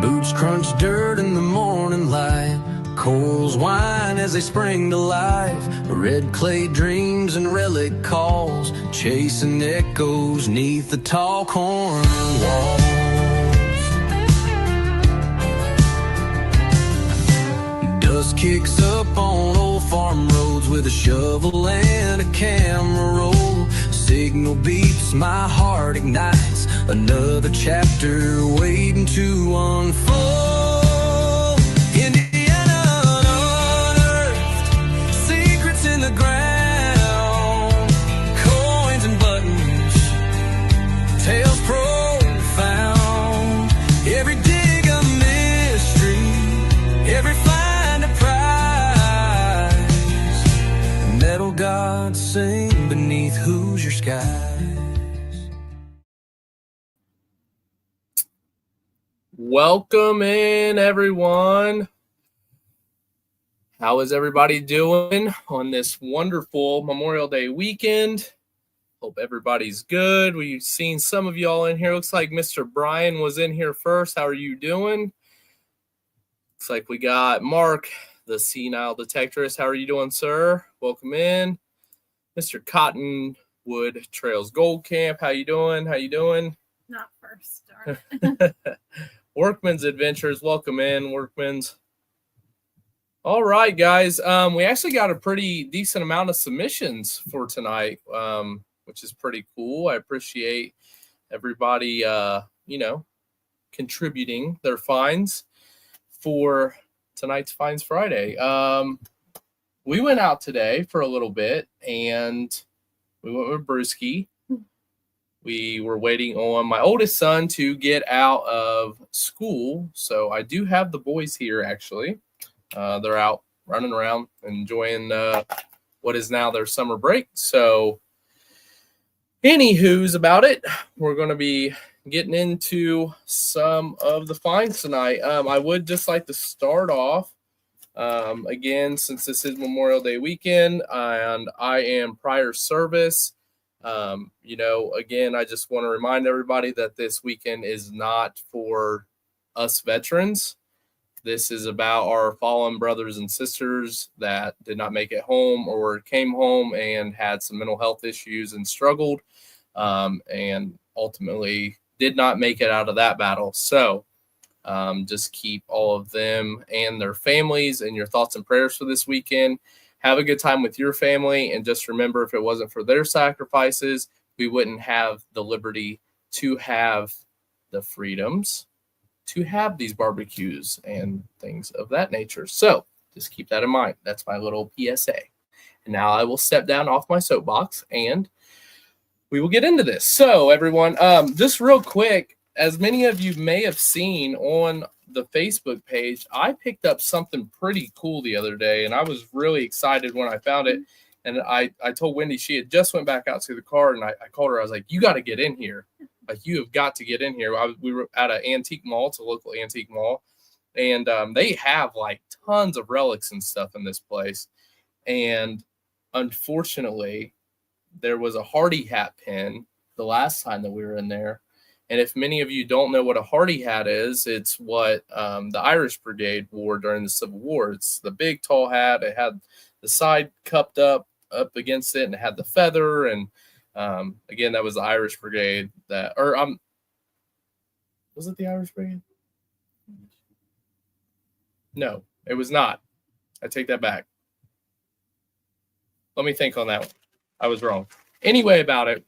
Boots crunch dirt in the morning light, coals whine as they spring to life. Red clay dreams and relic calls, chasing echoes neath the tall corn walls. Dust kicks up on old farm roads with a shovel and a camera roll. Signal beeps, my heart ignites, another chapter waiting to unfold. Indiana Unearthed, secrets in the ground, coins and buttons, tales profound. Every dig a mystery, every find a prize. Metal gods sing beneath Hoosier skies. Welcome in, everyone. How is everybody doing on this wonderful Memorial Day weekend? Hope everybody's good. We've seen some of y'all in here. Looks like Mr. Brian was in here first. How are you doing? Looks like we got Mark, the senile detectorist. How are you doing, sir? Welcome in. Mr. Cottonwood Trails Gold Camp. How you doing? How you doing? Not first. Darn it. Workman's Adventures, welcome in, Workman's. All right, guys. We actually got a pretty decent amount of submissions for tonight, which is pretty cool. I appreciate everybody, contributing their finds for tonight's Finds Friday. We went out today for a little bit, and we went with Brewski. We were waiting on my oldest son to get out of school. So I do have the boys here, actually. They're out running around, enjoying what is now their summer break. So anywho's about it. We're going to be getting into some of the finds tonight. I would just like to start off, again, since this is Memorial Day weekend and I am prior service. Again, I just want to remind everybody that this weekend is not for us veterans. This is about our fallen brothers and sisters that did not make it home or came home and had some mental health issues and struggled, and ultimately did not make it out of that battle. So just keep all of them and their families in your thoughts and prayers for this weekend. Have a good time with your family, and just remember, if it wasn't for their sacrifices, we wouldn't have the liberty to have the freedoms to have these barbecues and things of that nature. So just keep that in mind. That's my little PSA. And now I will step down off my soapbox and we will get into this. So everyone, just real quick, as many of you may have seen on the Facebook page, I picked up something pretty cool the other day, and I was really excited when I found it. And I told Wendy, she had just went back out to the car, and I called her. I was like, you got to get in here. Like, you have got to get in here. We were at an antique mall. It's a local antique mall. And they have like tons of relics and stuff in this place. And unfortunately, there was a Hardy hat pin the last time that we were in there. And if many of you don't know what a Hardy hat is, it's what the Irish Brigade wore during the Civil War. It's the big, tall hat. It had the side cupped up against it, and it had the feather. And again, that was the Irish Brigade. Was it the Irish Brigade? No, it was not. I take that back. Let me think on that one. I was wrong. Anyway, about it.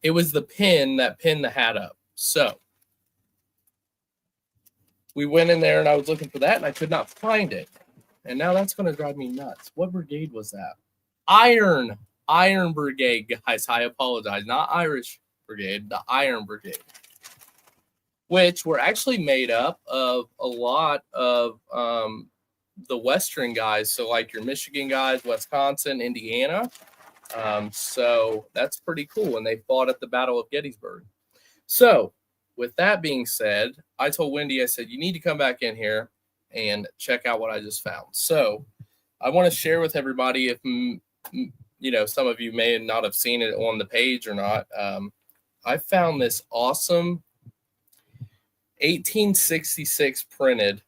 It was the pin that pinned the hat up. So we went in there and I was looking for that and I could not find it. And now that's going to drive me nuts. What brigade was that? Iron Iron Brigade, guys. I apologize. Not Irish Brigade, the Iron Brigade, which were actually made up of a lot of the Western guys. So like your Michigan guys, Wisconsin, Indiana. So that's pretty cool. And they fought at the Battle of Gettysburg. So with that being said, I told Wendy, I said, you need to come back in here and check out what I just found. So I want to share with everybody, if some of you may not have seen it on the page or not. I found this awesome 1866 printed,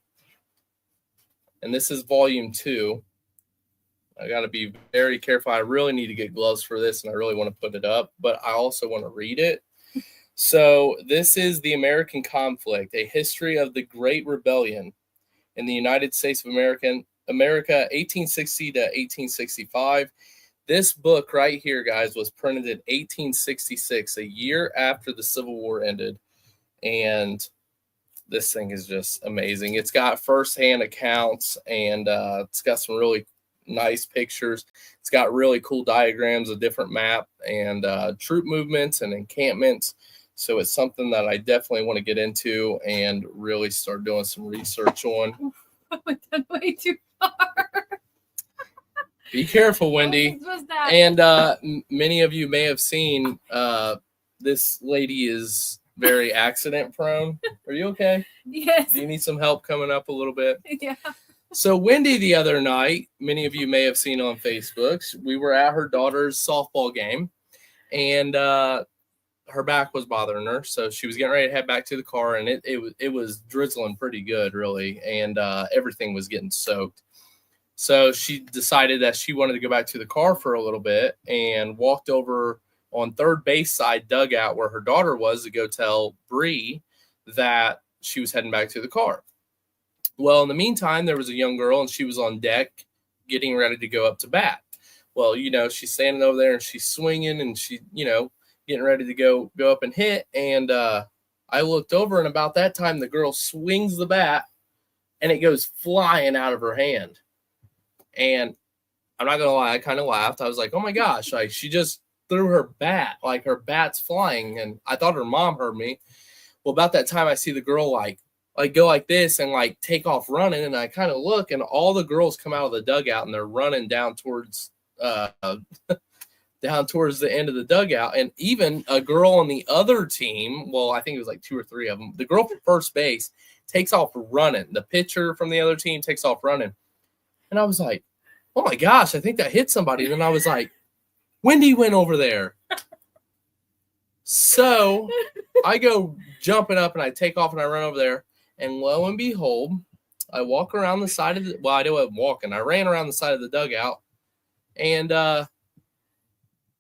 and this is volume 2. I got to be very careful. I really need to get gloves for this, and I really want to put it up, but I also want to read it. So this is The American Conflict, a history of the Great Rebellion in the United States of America, 1860 to 1865. This book right here, guys, was printed in 1866, a year after the Civil War ended. And this thing is just amazing. It's got firsthand accounts, and it's got some really nice pictures. It's got really cool diagrams of different map and troop movements and encampments. So it's something that I definitely want to get into and really start doing some research on. I went down way too far. Be careful, Wendy. What was that? And many of you may have seen this lady is very accident prone. Are you okay? Yes. Do you need some help coming up a little bit? Yeah. So Wendy the other night, many of you may have seen on Facebook, we were at her daughter's softball game, and her back was bothering her. So she was getting ready to head back to the car, and it was drizzling pretty good, really, and everything was getting soaked. So she decided that she wanted to go back to the car for a little bit and walked over on third base side dugout where her daughter was to go tell Bree that she was heading back to the car. Well, in the meantime, there was a young girl, and she was on deck getting ready to go up to bat. Well, she's standing over there, and she's swinging, and she, getting ready to go up and hit. And I looked over, and about that time, the girl swings the bat, and it goes flying out of her hand. And I'm not going to lie, I kind of laughed. I was like, oh, my gosh, like she just threw her bat, like her bat's flying. And I thought her mom heard me. Well, about that time, I see the girl like go like this and like take off running. And I kind of look, and all the girls come out of the dugout, and they're running down towards down towards the end of the dugout. And even a girl on the other team, well, I think it was like 2 or 3 of them, the girl from first base takes off running. The pitcher from the other team takes off running. And I was like, oh my gosh, I think that hit somebody. And then I was like, Wendy went over there. So I go jumping up, and I take off, and I run over there. And lo and behold, I walk around the side of I wasn't walking. I ran around the side of the dugout, and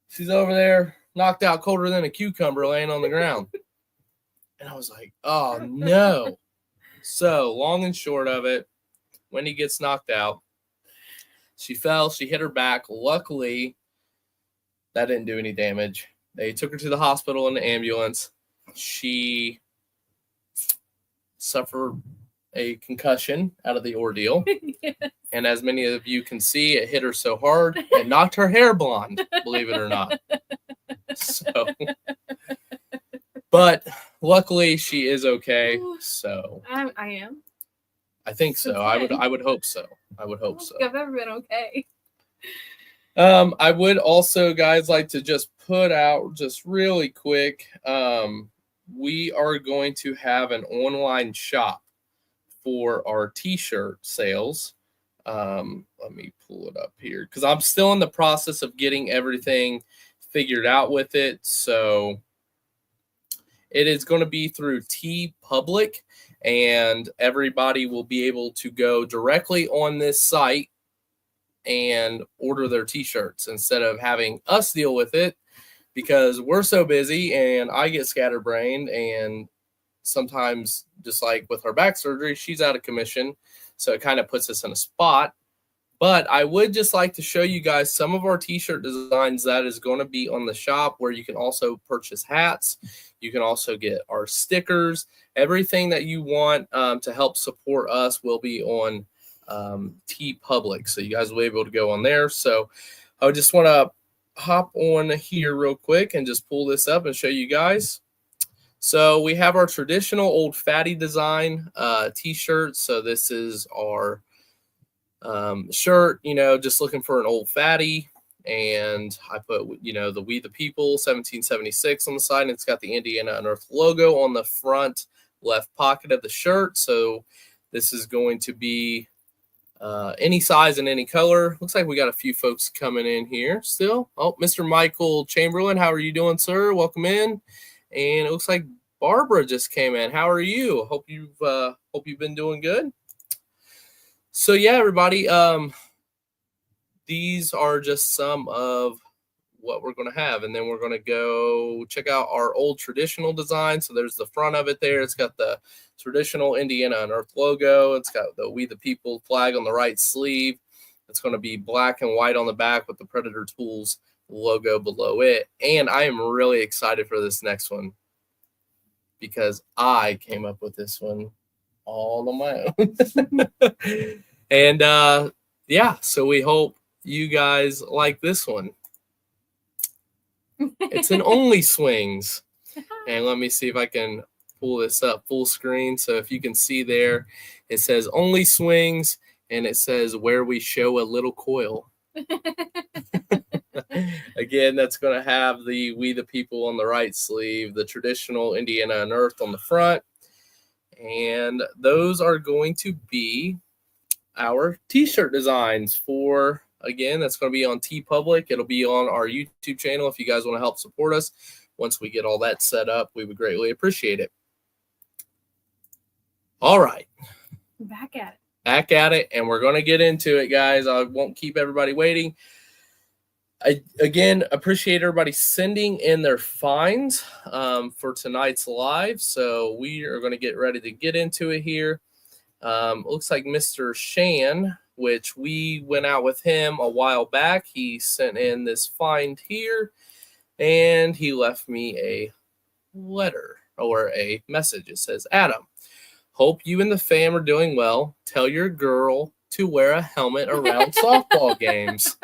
she's over there, knocked out colder than a cucumber, laying on the ground. And I was like, oh, no. So long and short of it, Wendy gets knocked out. She fell. She hit her back. Luckily, that didn't do any damage. They took her to the hospital in the ambulance. She suffered a concussion out of the ordeal. Yes. And as many of you can see, it hit her so hard it knocked her hair blonde, believe it or not. So, but luckily she is okay. So I am. I think so. Okay. I would hope so. I would hope so. I've ever been okay. I would also, guys, like to just put out just really quick. We are going to have an online shop for our t-shirt sales. Let me pull it up here because I'm still in the process of getting everything figured out with it. So it is going to be through TeePublic, and everybody will be able to go directly on this site and order their t-shirts instead of having us deal with it, because we're so busy and I get scatterbrained, and sometimes, just like with her back surgery, she's out of commission. So it kind of puts us in a spot. But I would just like to show you guys some of our t-shirt designs that is going to be on the shop, where you can also purchase hats. You can also get our stickers. Everything that you want to help support us will be on TeePublic. So you guys will be able to go on there. So I just want to hop on here real quick and just pull this up and show you guys. So we have our traditional Old Fatty design t-shirt. So this is our shirt, just looking for an Old Fatty. And I put, the We the People 1776 on the side, and it's got the Indiana Unearthed logo on the front left pocket of the shirt. So this is going to be any size and any color. Looks like we got a few folks coming in here still. Oh, Mr. Michael Chamberlain, how are you doing, sir? Welcome in. And it looks like Barbara just came in. How are you? Hope you've been doing good. So yeah, everybody, these are just some of what we're going to have, and then we're going to go check out our old traditional design. So there's the front of it there. It's got the traditional Indiana Unearthed logo. It's got the We the People flag on the right sleeve. It's going to be black and white on the back with the Predator Tools logo below it. And I am really excited for this next one because I came up with this one all on my own. And yeah, so we hope you guys like this one. It's an Only Swings. And let me see if I can pull this up full screen. So if you can see there, it says Only Swings, and it says Where We Show a Little Coil. Again, that's going to have the We the People on the right sleeve, the traditional Indiana Unearthed on the front. And those are going to be our t-shirt designs for, again, that's going to be on TeePublic. It'll be on our YouTube channel if you guys want to help support us. Once we get all that set up, we would greatly appreciate it. All right. Back at it. Back at it, and we're going to get into it, guys. I won't keep everybody waiting. I, again, appreciate everybody sending in their finds for tonight's live. So we are going to get ready to get into it here. Looks like Mr. Shan, which we went out with him a while back. He sent in this find here, and he left me a letter or a message. It says, Adam, hope you and the fam are doing well. Tell your girl to wear a helmet around softball games.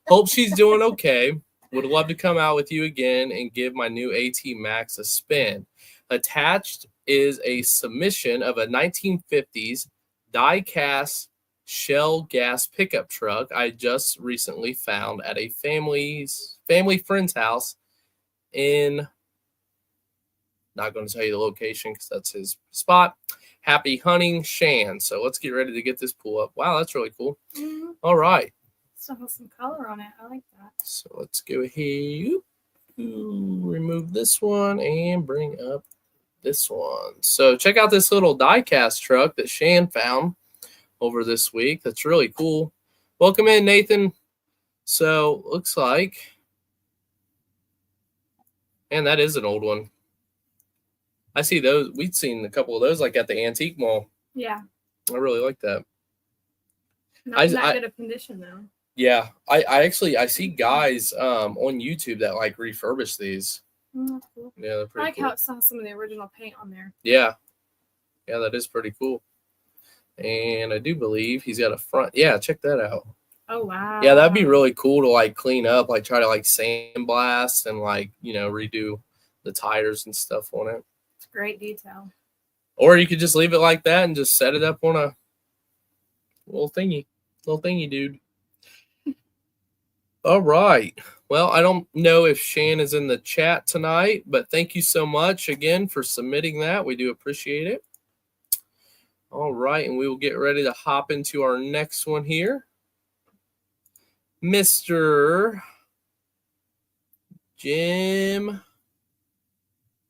Hope she's doing okay. Would love to come out with you again and give my new AT Max a spin. Attached is a submission of a 1950s die-cast Shell gas pickup truck I just recently found at a family friend's house in, not going to tell you the location because that's his spot. Happy hunting, Shan. So let's get ready to get this pull up. Wow, that's really cool. Mm-hmm. All right. Still has some color on it. I like that. So let's go ahead, remove this one and bring up this one. So check out this little die-cast truck that Shan found over this week. That's really cool. Welcome in, Nathan. So looks like, and that is an old one. I see those. We'd seen a couple of those like at the antique mall. Yeah. I really like that. Not in that good of condition though. Yeah, I see guys on YouTube that like refurbish these. That's cool. Yeah, they're pretty I like cool. how it saw some of the original paint on there. Yeah, that is pretty cool. And I do believe he's got a front. Yeah, check that out. Oh wow. Yeah, that'd be really cool to like clean up, like try to like sandblast and like redo the tires and stuff on it. It's great detail. Or you could just leave it like that and just set it up on a little thingy dude. All right. Well, I don't know if Shan is in the chat tonight, but thank you so much again for submitting that. We do appreciate it. All right, and we will get ready to hop into our next one here. Mr. Jim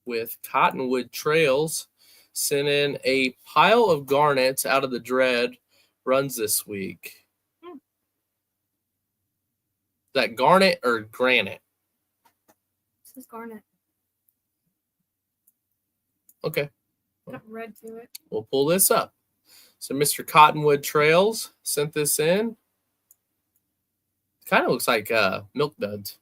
with Cottonwood Trails sent in a pile of garnets out of the dread runs this week. Is that garnet or granite? This is garnet. Okay. Got red to it. We'll pull this up. So Mr. Cottonwood Trails sent this in. Kind of looks like milk duds.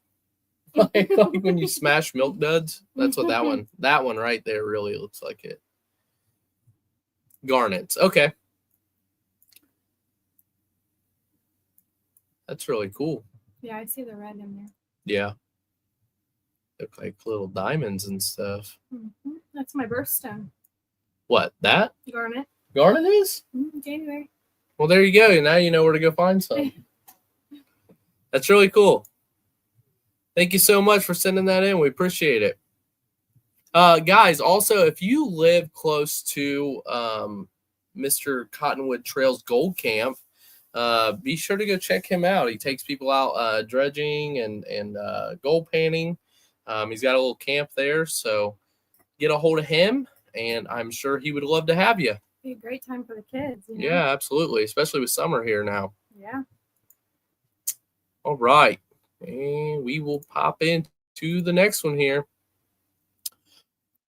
like when you smash milk duds. That's what that one right there really looks like it. Garnets. Okay. That's really cool. Yeah, I see the red in there. Yeah. Look like little diamonds and stuff. That's my birthstone. What, that? Garnet. Garnet is? January. Well, there you go. Now you know where to go find some. That's really cool. Thank you so much for sending that in. We appreciate it. Guys, also, if you live close to Mr. Cottonwood Trails Gold Camp, be sure to go check him out. He takes people out dredging and gold panning. He's got a little camp there, so get a hold of him, and I'm sure he would love to have you. Be a great time for the kids. You know? Yeah, absolutely, especially with summer here now. Yeah. All right, and we will pop into the next one here.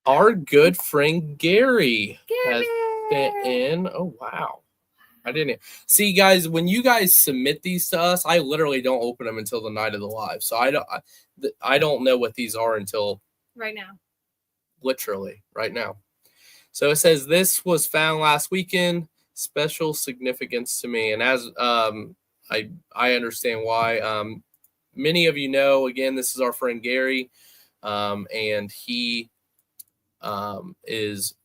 Our good friend Gary has sent in. Oh, wow. I didn't see, guys, when you guys submit these to us, I literally don't open them until the night of the live. So I don't know what these are until right now. Literally right now. So it says this was found last weekend, special significance to me. And as I understand why. Many of you know, again, this is our friend Gary, and he was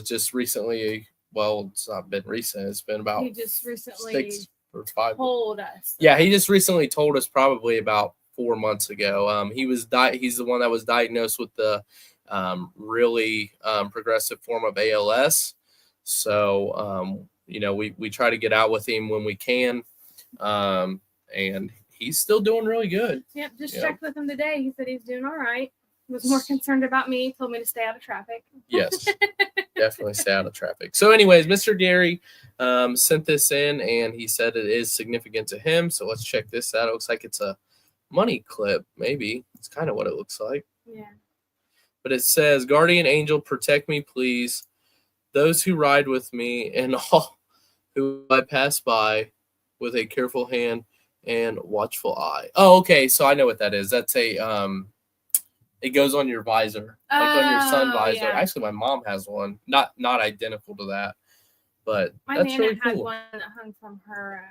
just recently. Well, it's not been recent. It's been about he just recently 6 or 5 told us. Yeah, he just recently told us probably about 4 months ago. He's the one that was diagnosed with the really progressive form of ALS. So we try to get out with him when we can, and he's still doing really good. Yep, just checked with him today. He said he's doing all right. Was more concerned about me. Told me to stay out of traffic. Yes, definitely stay out of traffic. So anyways, Mr. Gary sent this in, and he said it is significant to him. So let's check this out. It looks like it's a money clip, maybe. It's kind of what it looks like. Yeah. But it says, "Guardian angel, protect me, please. Those who ride with me and all who I pass by with a careful hand and watchful eye." Oh, okay. So I know what that is. That's a it goes on your visor, like on your sun visor. Yeah. Actually, my mom has one, not identical to that, but my that's Nana really had cool. one that hung from her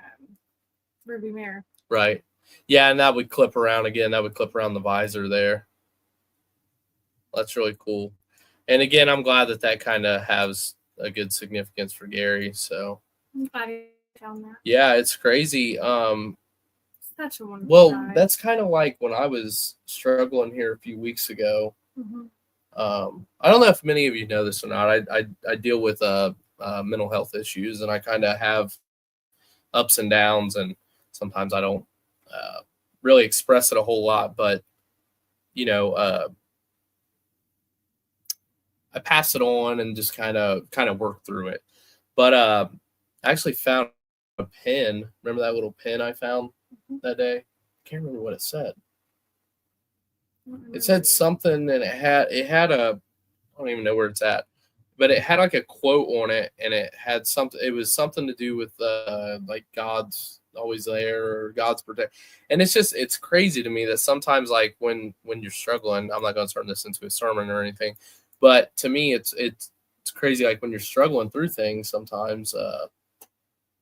rearview mirror. Right. Yeah, and that would clip around again. That would clip around the visor there. That's really cool. And again, I'm glad that kind of has a good significance for Gary. So I'm glad you found that. yeah, it's crazy. Such a wonderful Well, guy. that's kind of like when I was struggling here a few weeks ago. Mm-hmm. I don't know if many of you know this or not. I deal with mental health issues, and I kind of have ups and downs, and sometimes I don't really express it a whole lot. But I pass it on and just kind of work through it. But I actually found a pen. Remember that little pen I found that day? I can't remember what it said. It said something, and it had a, I don't even know where it's at, but it had like a quote on it, and it had something. It was something to do with like God's always there, or God's protect. And it's crazy to me that sometimes, like when you're struggling, I'm not going to turn this into a sermon or anything, but to me it's crazy. Like when you're struggling through things, sometimes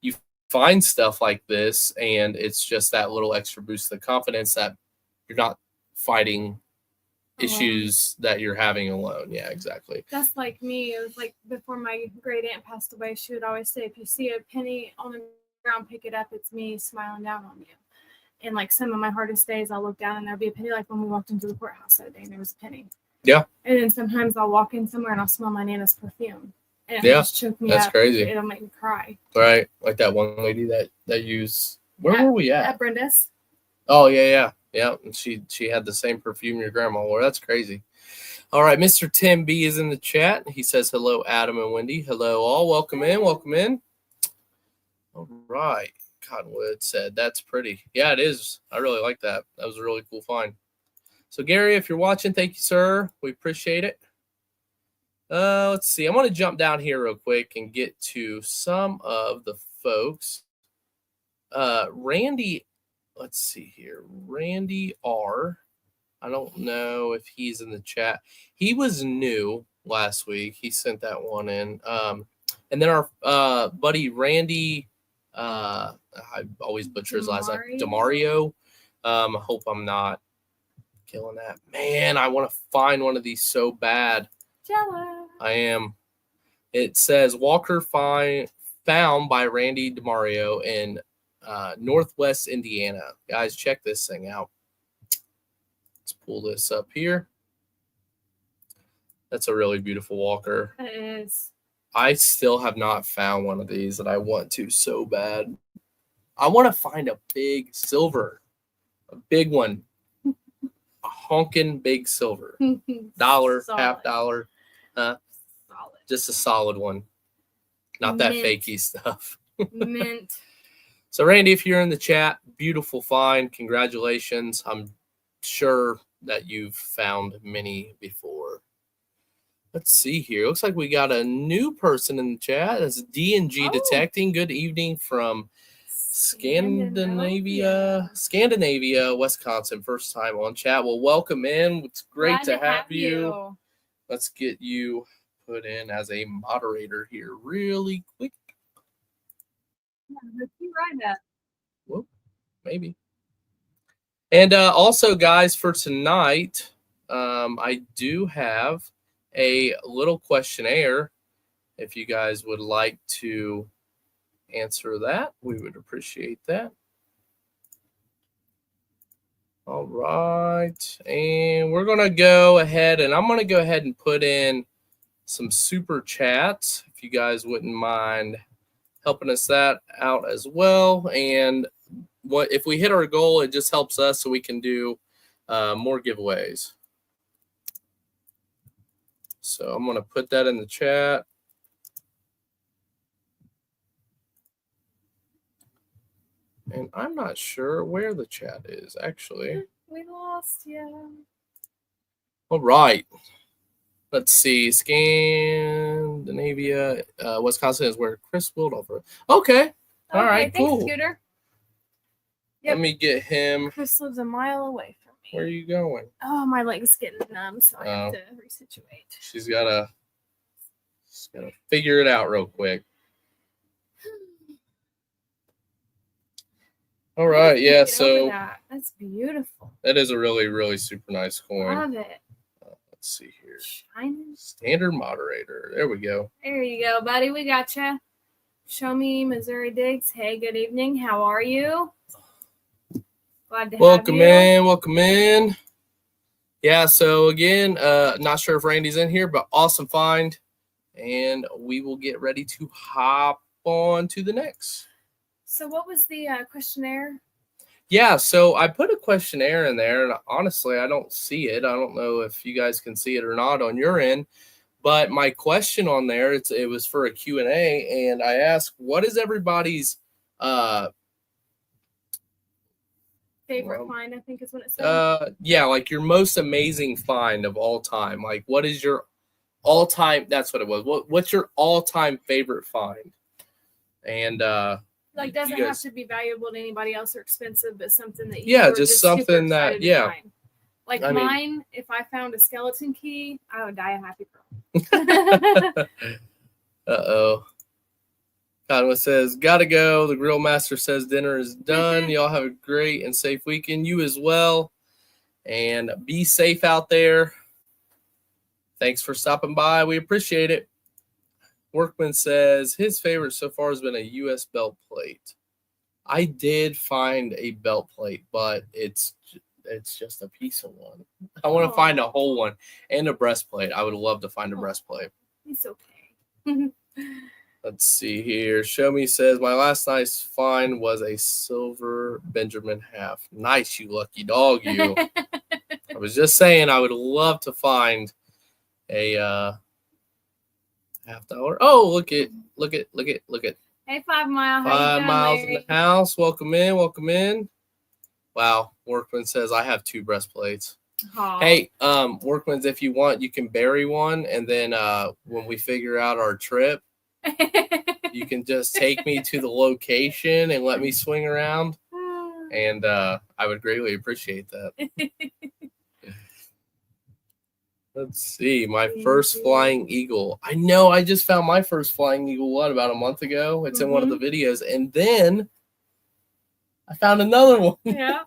you find stuff like this, and it's just that little extra boost of confidence that you're not fighting issues that you're having alone. Yeah, exactly. That's like me. It was like before my great aunt passed away, she would always say, if you see a penny on the ground, pick it up. It's me smiling down on you. And like some of my hardest days, I'll look down and there'll be a penny, like when we walked into the courthouse that day and there was a penny. Yeah. And then sometimes I'll walk in somewhere and I'll smell my Nana's perfume. And it just choke me that's up. crazy. It'll make me cry. Right. Like that one lady that used, where were we at? At Brenda's. Oh, yeah. And she had the same perfume your grandma wore. That's crazy. All right, Mr. Tim B is in the chat. He says, hello, Adam and Wendy. Hello, all. Welcome in. All right. Cottonwood said, that's pretty. Yeah, it is. I really like that. That was a really cool find. So, Gary, if you're watching, thank you, sir. We appreciate it. Let's see. I want to jump down here real quick and get to some of the folks. Randy, let's see here. Randy R. I don't know if he's in the chat. He was new last week. He sent that one in. And then our buddy Randy I always butcher his last name. Demario. I hope I'm not killing that. Man, I want to find one of these so bad. Jello. I am. It says Walker found by Randy Demario in Northwest Indiana. Guys, check this thing out. Let's pull this up here. That's a really beautiful Walker. It is. I still have not found one of these that I want to so bad. I want to find a big silver, a big one, a honking big silver, dollar, half dollar, solid. Just a solid one, not that fakey stuff. Mint. So Randy, if you're in the chat, beautiful find, congratulations. I'm sure that you've found many before. Let's see here. Looks like we got a new person in the chat. That's D&G Detecting. Good evening from Scandinavia, Wisconsin. First time on chat. Well, welcome in. It's great to have you. Let's get you put in as a moderator here really quick. Yeah, you ride that. Well, maybe. And also, guys, for tonight, I do have a little questionnaire. If you guys would like to answer that, we would appreciate that. All right. And we're going to go ahead, and I'm going to go ahead and put in some super chats, if you guys wouldn't mind helping us that out as well. And what if we hit our goal, it just helps us so we can do more giveaways. So I'm going to put that in the chat. And I'm not sure where the chat is, actually. We lost you. All right. Let's see. Scandinavia, Wisconsin is where Chris Wildover. Okay. All right, thanks, cool. Scooter. Yep. Let me get him. Chris lives a mile away from me. Where are you going? Oh, my leg's getting numb, so I have to resituate. She's gotta figure it out real quick. All right, yeah. So that's beautiful. That is a really, really super nice coin. Love it. Let's see here. Shining. Standard moderator. There we go. There you go, buddy. We got you. Show me Missouri Diggs. Hey, good evening. How are you? Glad to welcome have you. in. Welcome in. Yeah. So again, not sure if Randy's in here, but awesome find, and we will get ready to hop on to the next. So what was the questionnaire? Yeah, so I put a questionnaire in there, and honestly, I don't see it. I don't know if you guys can see it or not on your end, but my question on there, it was for a Q&A, and I asked, what is everybody's favorite find, I think is what it said. Yeah, like your most amazing find of all time. Like, what is your all-time, that's what it was. What's your all-time favorite find? And like doesn't have to be valuable to anybody else or expensive, but something that you were just something that find. Like mine, if I found a skeleton key, I would die a happy girl. Uh-oh. Conway says, gotta go. The grill master says dinner is done. Y'all have a great and safe weekend. You as well. And be safe out there. Thanks for stopping by. We appreciate it. Workman says his favorite so far has been a U.S. belt plate. I did find a belt plate, but it's just a piece of one. I want to find a whole one and a breastplate. I would love to find a breastplate. It's okay. Let's see here. Show Me says, my last nice find was a silver Benjamin half. Nice, you lucky dog, you. I was just saying I would love to find a $50. Oh, look it. Hey, 5 Mile. 5 miles in the house. Welcome in. Wow. Workman says I have 2 breastplates. Aww. Hey, Workman's, if you want, you can bury one, and then when we figure out our trip, you can just take me to the location and let me swing around. And I would greatly appreciate that. Let's see. My first flying eagle. I know. I just found my first flying eagle, about a month ago? It's in one of the videos. And then I found another one. Yeah.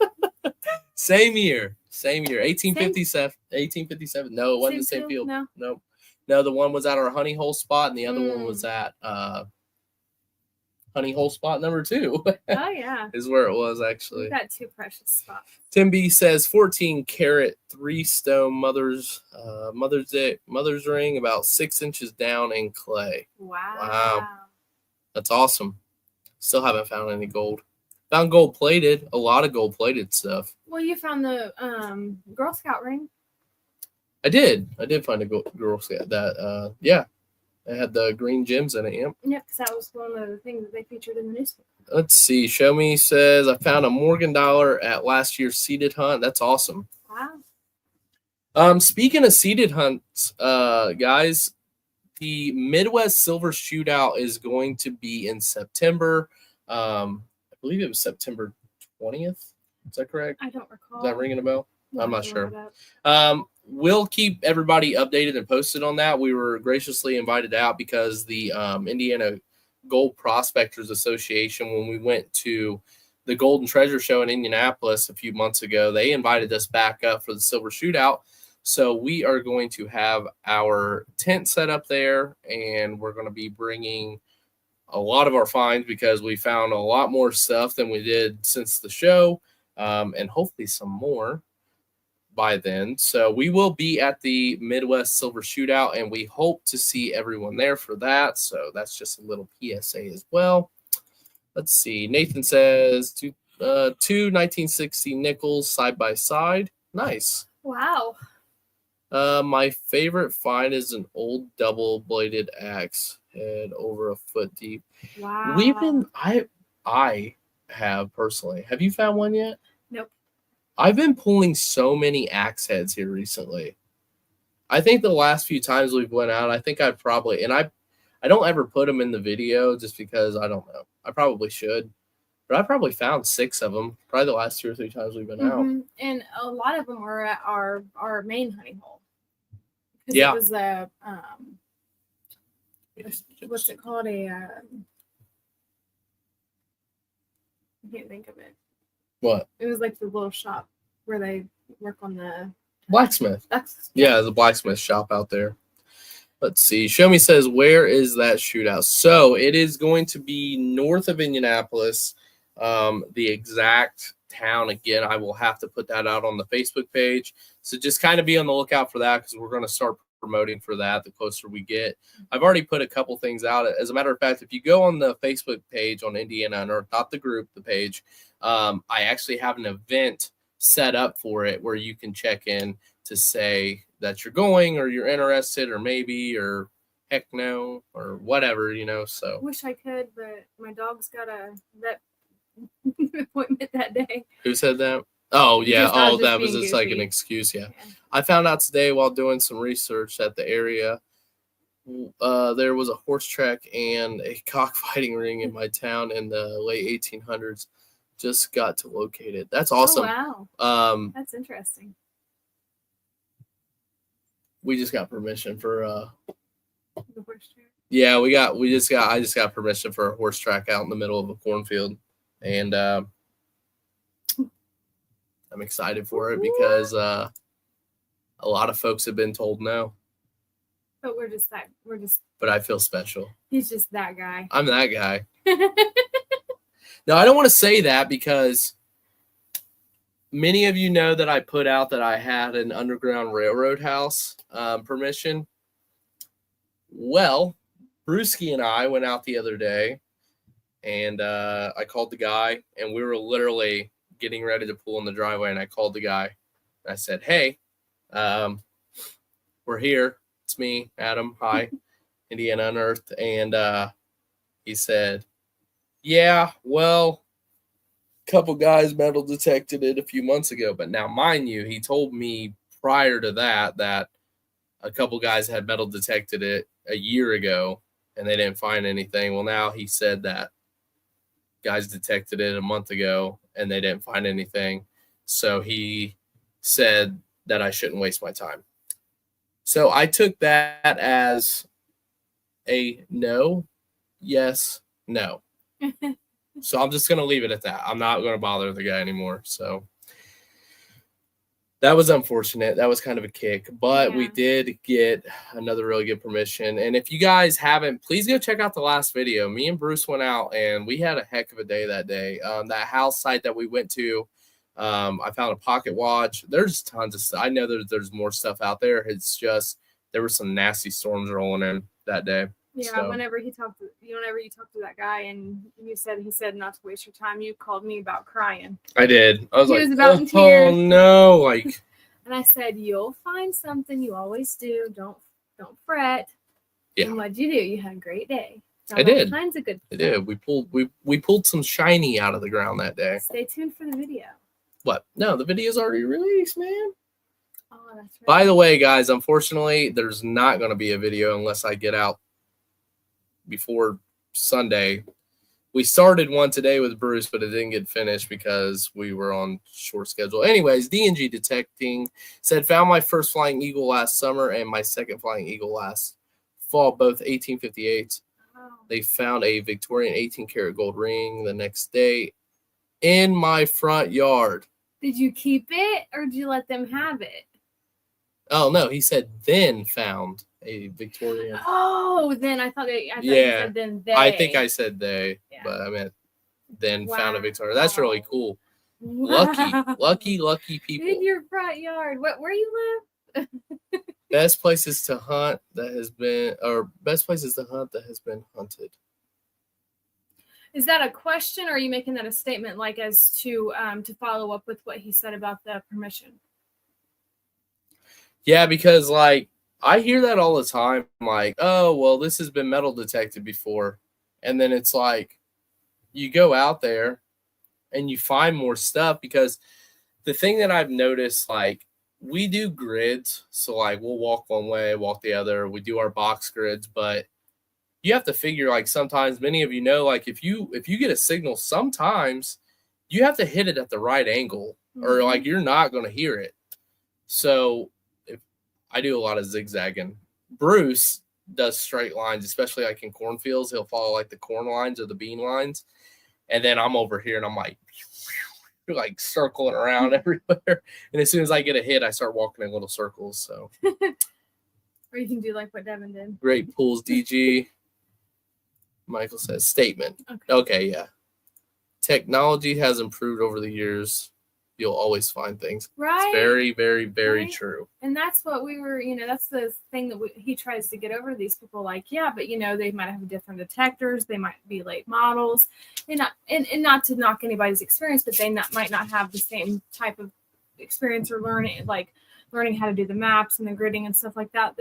Same year. 1857. 1857. No, it wasn't the same field. No. No, the one was at our honey hole spot, and the other one was at honey hole spot number 2. Oh, yeah. Is where it was, actually. We've got 2 precious spots. Tim B says 14 karat 3 stone mother's ring, about 6 inches down in clay. Wow. That's awesome. Still haven't found any gold. Found gold plated, a lot of gold plated stuff. Well, you found the Girl Scout ring. I did find a Girl Scout that yeah. It had the green gems in it. Yep. Yep, because that was one of the things that they featured in the newspaper. Let's see. Show Me says, I found a Morgan dollar at last year's seeded hunt. That's awesome. Wow. Speaking of seeded hunts, guys, the Midwest Silver Shootout is going to be in September. I believe it was September 20th. Is that correct? I don't recall. Is that ringing a bell? I'm not sure. That. We'll keep everybody updated and posted on that. We were graciously invited out because the Indiana Gold Prospectors Association, when we went to the Golden Treasure Show in Indianapolis a few months ago, they invited us back up for the Silver Shootout. So we are going to have our tent set up there, and we're going to be bringing a lot of our finds because we found a lot more stuff than we did since the show, and hopefully some more by then. So we will be at the Midwest Silver Shootout, and we hope to see everyone there for that. So that's just a little PSA as well. Let's see. Nathan says two 1960 nickels side by side. Nice. Wow. My favorite find is an old double-bladed axe, head over a foot deep. Wow. I have personally. Have you found one yet? Nope. I've been pulling so many axe heads here recently. I think the last few times we've went out, I think I've probably, and I don't ever put them in the video just because I don't know. I probably should, but I probably found 6 of them probably the last 2 or 3 times we've been out. And a lot of them were at our main honey hole. Yeah. It was a what's it called? I can't think of it. What? It was like the little shop where they work on the blacksmith. Yeah, the blacksmith shop out there. Let's see. Show Me says, where is that shootout? So it is going to be north of Indianapolis. The exact town, again, I will have to put that out on the Facebook page. So just kind of be on the lookout for that because we're going to start promoting for that the closer we get. I've already put a couple things out. As a matter of fact, if you go on the Facebook page on Indiana Unearthed, not the group, the page, I actually have an event set up for it where you can check in to say that you're going or you're interested or maybe or heck no or whatever, so. Wish I could, but my dog's got a vet appointment that day. Who said that? Oh, yeah. That was just like an excuse. Yeah. I found out today while doing some research that the area, there was a horse track and a cockfighting ring in my town in the late 1800s. Just got to locate it. That's awesome. Oh, wow. That's interesting. We just got permission for the horse track. Yeah, I just got permission for a horse track out in the middle of a cornfield. And I'm excited for it because a lot of folks have been told no. But But I feel special. He's just that guy. I'm that guy. No, I don't want to say that because many of you know that I put out that I had an Underground Railroad house permission. Well, Brewski and I went out the other day, and I called the guy, and we were literally getting ready to pull in the driveway, and I called the guy. And I said, hey, we're here. It's me, Adam. Hi, Indiana Unearthed. And he said, yeah, well, a couple guys metal detected it a few months ago. But now, mind you, he told me prior to that a couple guys had metal detected it a year ago, and they didn't find anything. Well, now he said that guys detected it a month ago, and they didn't find anything. So he said that I shouldn't waste my time. So I took that as a no, yes, no. So I'm just gonna leave it at that. I'm not gonna bother the guy anymore. So that was unfortunate. That was kind of a kick, but we Yeah. did get another really good permission. And if you guys haven't, please go check out the last video. Me and Bruce went out and we had a heck of a day that day. That house site that we went to, I found a pocket watch. There's tons of stuff. I know there's more stuff out there. It's just there were some nasty storms rolling in that day. Yeah, So, whenever you talked to that guy and he said not to waste your time, you called me about crying. I did. I was He like, was about in oh tears. no, like. And I said, you'll find something. You always do. Don't fret. Yeah. And what'd you do? You had a great day. Found I did. all kinds of good I stuff. did. We pulled some shiny out of the ground that day. Stay tuned for the video. What? No, the video's already released, man. Oh, that's right. By the way, guys, unfortunately, there's not going to be a video unless I get out before Sunday. We started one today with Bruce, but it didn't get finished because we were on short schedule. Anyways, D&G Detecting said, found my first flying eagle last summer and my second flying eagle last fall, both 1858s. Wow. They found a Victorian 18-karat gold ring the next day in my front yard. Did you keep it or did you let them have it? Oh, no, he said then found a Victorian. Oh, then I thought you Yeah. said then they. I think I said they, Yeah. but I meant then found a Wow. Victoria. That's really cool. Wow. Lucky people. In your front yard. Where you live? Best places to hunt that has been hunted. Is that a question, or are you making that a statement, like as to follow up with what he said about the permission? Yeah, because like I hear that all the time. Like, oh well, this has been metal detected before, and then it's like you go out there and you find more stuff. Because the thing that I've noticed, like we do grids, so like we'll walk one way, walk the other. We do our box grids, but you have to figure like sometimes many of you know, like if you get a signal, sometimes you have to hit it at the right angle or like you're not going to hear it. So if I do a lot of zigzagging, Bruce does straight lines, especially like in cornfields. He'll follow like the corn lines or the bean lines. And then I'm over here and I'm like circling around everywhere. And as soon as I get a hit, I start walking in little circles. So Or you can do like what Devin did. great pulls, DG. Michael says statement. Okay, yeah. Technology has improved over the years. You'll always find things. Right. It's very, very, very Right. true. And that's what we were, that's the thing that he tries to get over to these people. Like, yeah, but they might have different detectors. They might be late models, and not to knock anybody's experience, but they might not have the same type of experience or learning how to do the maps and the gridding and stuff like that.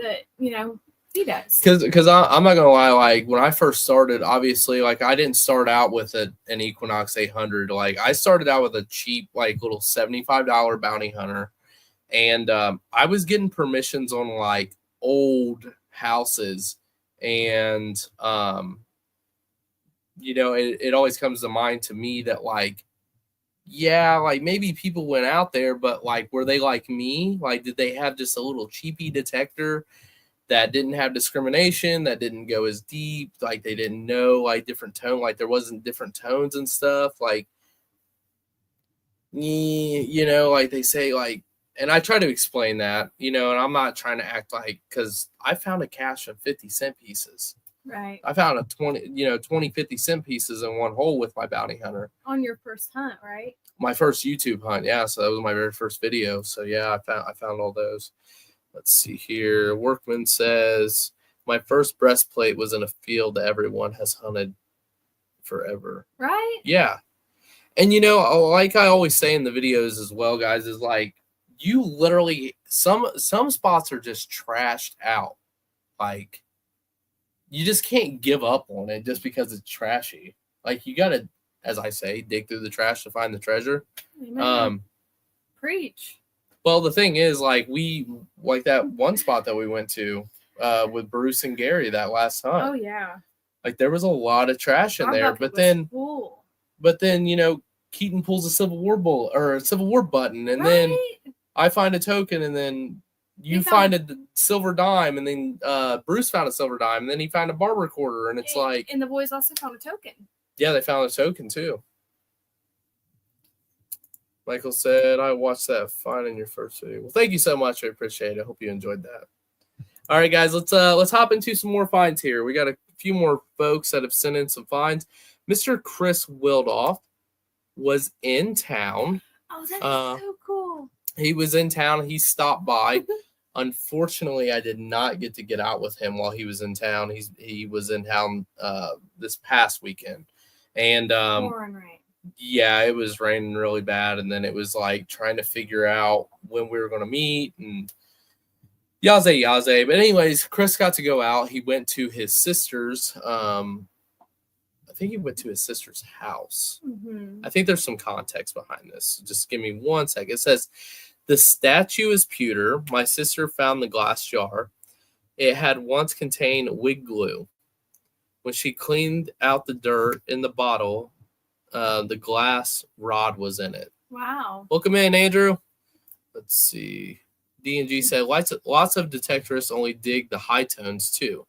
He does. Because I'm not gonna lie, like when I first started, obviously, like I didn't start out with an Equinox 800. Like I started out with a cheap, like little $75 bounty hunter, and I was getting permissions on like old houses, and it always comes to mind to me that like, yeah, like maybe people went out there, but like were they like me? Like did they have just a little cheapy detector that didn't have discrimination, that didn't go as deep, like they didn't know like different tone, like there wasn't different tones and stuff, like like they say, like, and I try to explain that, and I'm not trying to act like, because I found a cache of 50-cent pieces. Right. I found a 20 50-cent pieces in one hole with my bounty hunter. On your first hunt, right? My first YouTube hunt, yeah. So that was my very first video. So yeah, I found all those. Let's see here. Workman says, my first breastplate was in a field that everyone has hunted forever. Right? Yeah. And, like I always say in the videos as well, guys, is like, you literally, some spots are just trashed out. Like, you just can't give up on it just because it's trashy. Like, you got to, as I say, dig through the trash to find the treasure. Amen. Preach. Well, the thing is, like that one spot that we went to with Bruce and Gary that last hunt. Oh yeah. Like there was a lot of trash in there, but then Keaton pulls a Civil War bullet or a Civil War button, and then I find a token, and then you find a silver dime, and then Bruce found a silver dime, and then he found a bar recorder, and it's like... And the boys also found a token. Yeah, they found a token, too. Michael said, I watched that find in your first video. Well, thank you so much. I appreciate it. I hope you enjoyed that. All right, guys, let's hop into some more finds here. We got a few more folks that have sent in some finds. Mr. Chris Wildoff was in town. Oh, that's so cool. He was in town. He stopped by. Unfortunately, I did not get to get out with him while he was in town. He was in town this past weekend. And Pouring rain. Yeah, it was raining really bad. And then it was like trying to figure out when we were going to meet and yaze. But anyways, Chris got to go out. He went to his sister's. I think he went to his sister's house. Mm-hmm. I think there's some context behind this. Just give me 1 second. It says, the statue is pewter. My sister found the glass jar. It had once contained wig glue. When she cleaned out the dirt in the bottle, the glass rod was in it. Wow. Welcome in, Andrew. Let's see. D&G said, lots of detectorists only dig the high tones, too.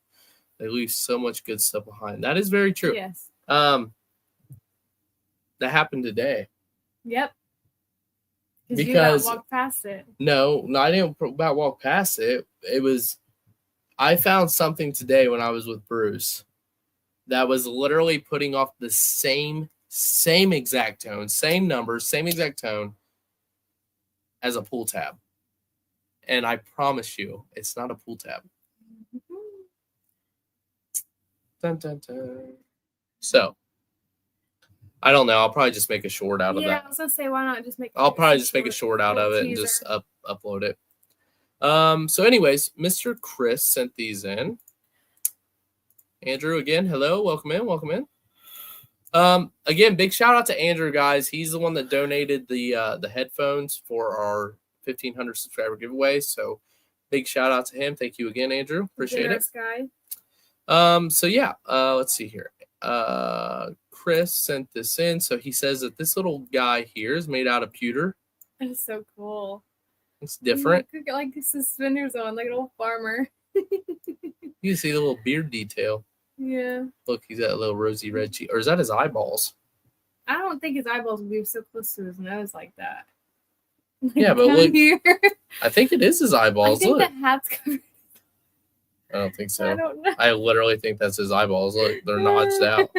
They leave so much good stuff behind. That is very true. Yes. That happened today. Yep. Because you walked past it. No, I didn't about walk past it. It was, I found something today when I was with Bruce that was literally putting off the same exact tone, same numbers, same exact tone as a pull tab. And I promise you, it's not a pull tab. Dun, dun, dun. So, I don't know. I'll probably just make a short out of that. Yeah, I was gonna say, why not just make? I'll probably just make a short out of it and just upload it. So, anyways, Mr. Chris sent these in. Andrew, again, hello, welcome in. Again, big shout out to Andrew, guys. He's the one that donated the headphones for our 1,500 subscriber giveaway. So, big shout out to him. Thank you again, Andrew. Appreciate it. Guy. So yeah, let's see here. Chris sent this in. So he says that this little guy here is made out of pewter. That is so cool. It's different. Like suspenders on, like an old farmer. You can see the little beard detail. Yeah. Look, he's got a little rosy red cheek. Or is that his eyeballs? I don't think his eyeballs would be so close to his nose like that. Like yeah, but look, here. I think it is his eyeballs. I think look. the hat's covered. I don't think so. I don't know. I literally think that's his eyeballs. Look, they're notched out.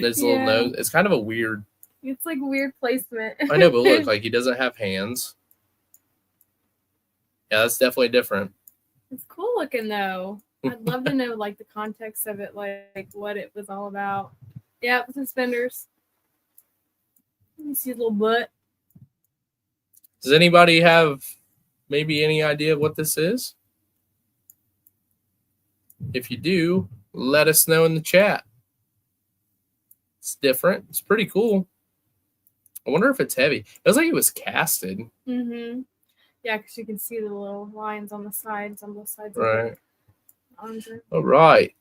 This little nose. It's kind of a weird. It's like weird placement. I know, but look, like he doesn't have hands. Yeah, that's definitely different. It's cool looking though. I'd love to know like the context of it, like what it was all about. Yeah, suspenders. Let me see his little butt. Does anybody have maybe any idea what this is? If you do, let us know in the chat. It's different. It's pretty cool. I wonder if it's heavy. It looks like it was casted. Mm-hmm. Yeah, because you can see the little lines on the sides, on both sides. Right. Of the all right.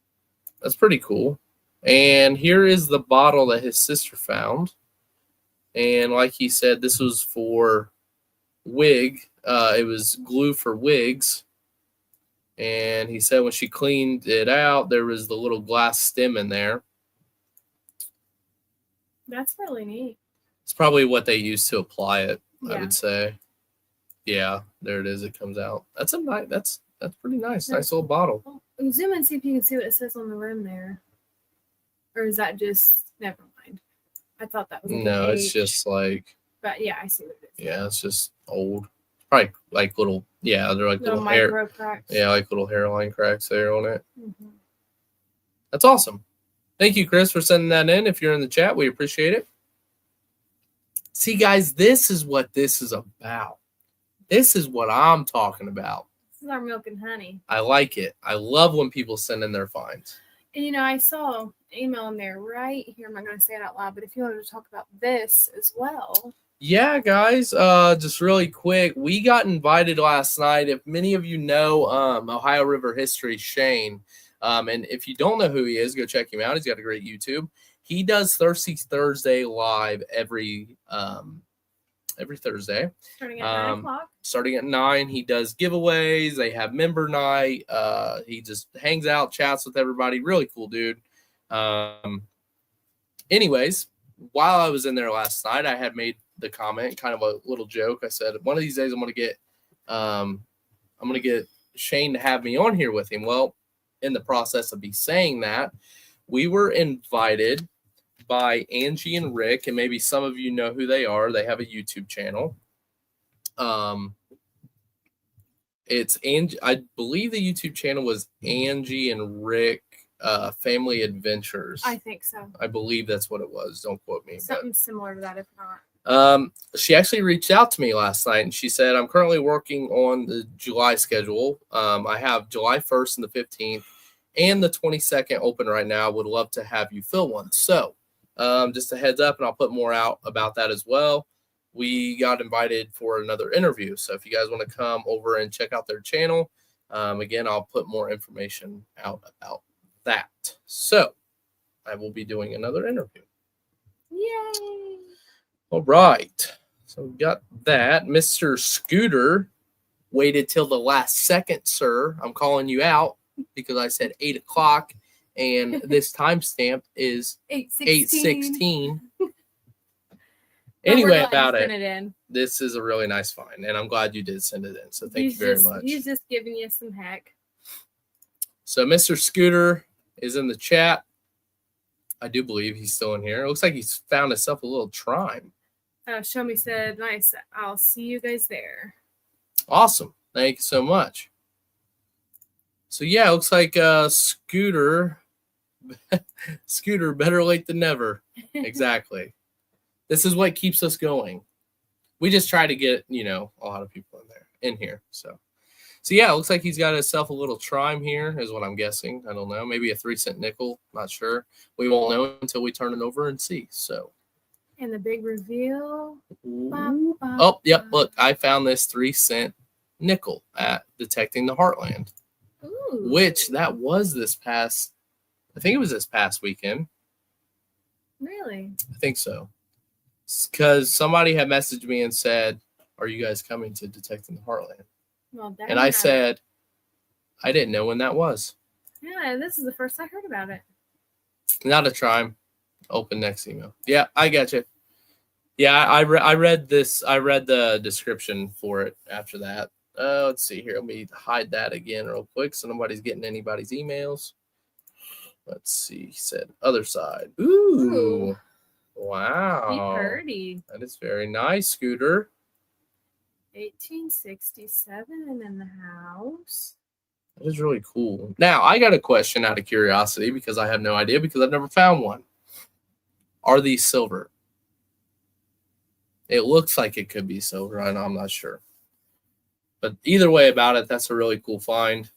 That's pretty cool. And here is the bottle that his sister found. And like he said, this was for wig. It was glue for wigs. And he said when she cleaned it out, there was the little glass stem in there. That's really neat. It's probably what they used to apply it, yeah. I would say. Yeah, there it is. It comes out. That's a nice. That's pretty nice. Nice little bottle. Well, zoom and see if you can see what it says on the rim there. Or is that just never mind? I thought that was like no. It's just like. But yeah, I see what it is. Yeah, it's just old. Probably like little. Yeah, they're like little hair cracks. Yeah, like little hairline cracks there on it. Mm-hmm. That's awesome. Thank you, Chris, for sending that in. If you're in the chat, we appreciate it. See, guys, this is what this is about. This is what I'm talking about. This is our milk and honey. I like it. I love when people send in their finds. And, you know, I saw an email in there right here. I'm not going to say it out loud, but if you wanted to talk about this as well. Yeah, guys, just really quick. We got invited last night. If many of you know Ohio River History, Shane, and if you don't know who he is, go check him out. He's got a great YouTube. He does Thirsty Thursday live every every Thursday. Starting at 9 o'clock. Starting at 9, he does giveaways. They have member night. He just hangs out, chats with everybody. Really cool dude. Anyways, while I was in there last night, I had made the comment, kind of a little joke. I said, one of these days I'm going to get Shane to have me on here with him. Well, in the process of me saying that, we were invited by Angie and Rick, and maybe some of you know who they are. They have a YouTube channel. It's Angie. I believe the YouTube channel was Angie and Rick Family Adventures. I think so. I believe that's what it was. Don't quote me. Something similar to that, if not. She actually reached out to me last night, and she said, I'm currently working on the July schedule. I have July 1st and the 15th and the 22nd open right now. Would love to have you fill one. So just a heads up, and I'll put more out about that as well. We got invited for another interview. So if you guys want to come over and check out their channel, again, I'll put more information out about that. So I will be doing another interview. Yay! All right. So we got that. Mr. Scooter waited till the last second, sir. I'm calling you out because I said 8 o'clock, and this timestamp is 8:16. Anyway, about it. This is a really nice find, and I'm glad you did send it in. So thank you very much. He's just giving you some heck. So Mr. Scooter is in the chat. I do believe he's still in here. It looks like he's found himself a little Trime. Show me said, nice. I'll see you guys there. Awesome. Thank you so much. So yeah, it looks like Scooter better late than never. Exactly. This is what keeps us going. We just try to get, a lot of people in here. So yeah, it looks like he's got himself a little Trime here, is what I'm guessing. I don't know. Maybe a 3-cent nickel. Not sure. We won't know until we turn it over and see. So. And the big reveal. Oh, yep. Look, I found this 3-cent nickel at Detecting the Heartland. Ooh. Which that was I think it was this past weekend. Really? I think so. Because somebody had messaged me and said, are you guys coming to Detecting the Heartland? Well, and I said, I didn't know when that was. Yeah, this is the first I heard about it. Not a Trime. Open next email. Yeah, I got you. Yeah, I read this. I read the description for it after that. Let's see here. Let me hide that again real quick so nobody's getting anybody's emails. Let's see. He said other side. Ooh. Wow. Pretty. That is very nice, Scooter. 1867 and in the house. That is really cool. Now, I got a question out of curiosity because I have no idea because I've never found one. Are these silver? It looks like it could be silver. I know, I'm not sure. But either way about it, that's a really cool find.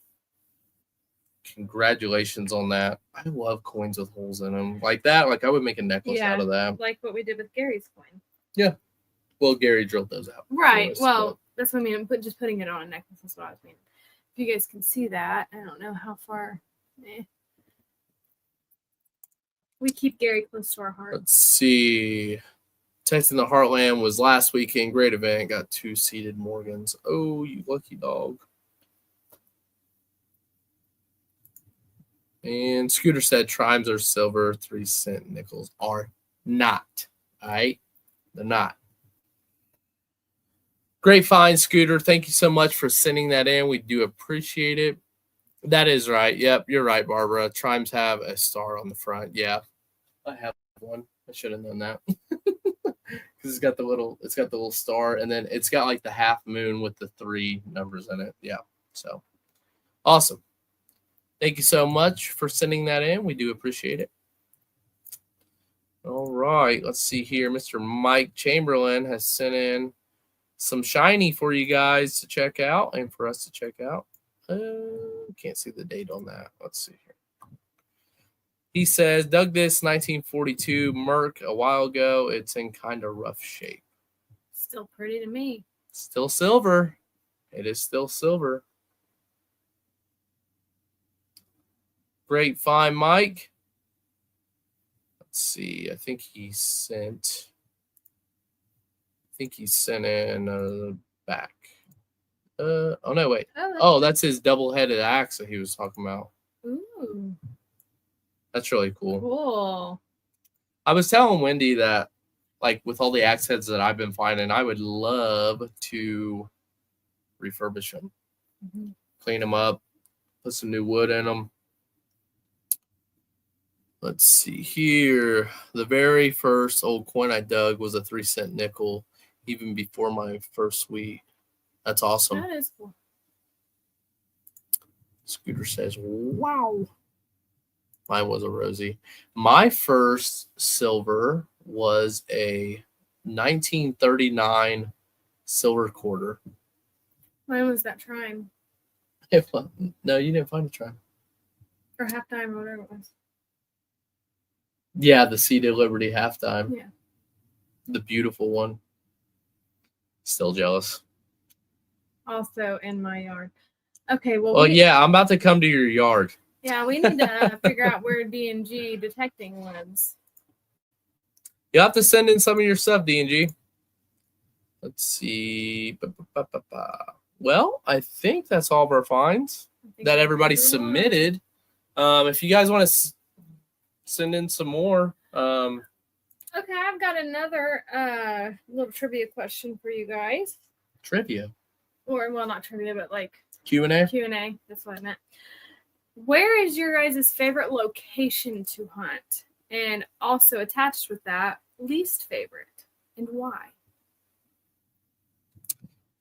Congratulations on that. I love coins with holes in them. Like that, I would make a necklace out of that. Like what we did with Gary's coin. Yeah. Well, Gary drilled those out. Right. Well, that's what I mean. Just putting it on a necklace is what I was meaning. If you guys can see that, I don't know how far. We keep Gary close to our heart. Let's see. Texting the Heartland was last weekend. Great event. Got 2 seated Morgans. Oh, you lucky dog. And Scooter said Trimes are silver. 3-cent nickels are not. All right? They're not. Great find, Scooter. Thank you so much for sending that in. We do appreciate it. That is right. Yep, you're right, Barbara. Trimes have a star on the front. Yeah, I have one. I should have known that. Because it's got the little star, and then it's got the half moon with the 3 numbers in it. Yeah. So awesome. Thank you so much for sending that in. We do appreciate it. All right. Let's see here. Mr. Mike Chamberlain has sent in some shiny for you guys to check out and for us to check out. Can't see the date on that. Let's see here. He says, dug this 1942 Merc a while ago. It's in kind of rough shape. Still pretty to me. Still silver. It is still silver. Great find, Mike. Let's see. I think he sent think he sent in back. Oh no, wait. Oh, Oh, that's his double-headed axe that he was talking about. ooh, That's really cool. cool. I was telling Wendy that, like, with all the axe heads that I've been finding, I would love to refurbish them, clean them up, put some new wood in them. Let's see here. The very first old coin I dug was a 3-cent nickel, even before my first wheat. That's awesome. That is cool. Scooter says, wow. Mine was a Rosie. My first silver was a 1939 silver quarter. Mine was that Trime No, you didn't find a Trime. or halftime or whatever it was. Yeah, the Seeded Liberty halftime. Yeah. The beautiful one. Still jealous. Also in my yard. Okay, well. Well, yeah, I'm about to come to your yard. Yeah, we need to figure out where D&G detecting lives. You'll have to send in some of your stuff, D&G. Let's see. Well, I think that's all of our finds that everybody submitted. If you guys want to send in some more. Okay, I've got another little trivia question for you guys. Trivia. Or, well, not trivia, but like Q&A. Q&A. That's what I meant. Where is your guys' favorite location to hunt? And also attached with that, least favorite, and why?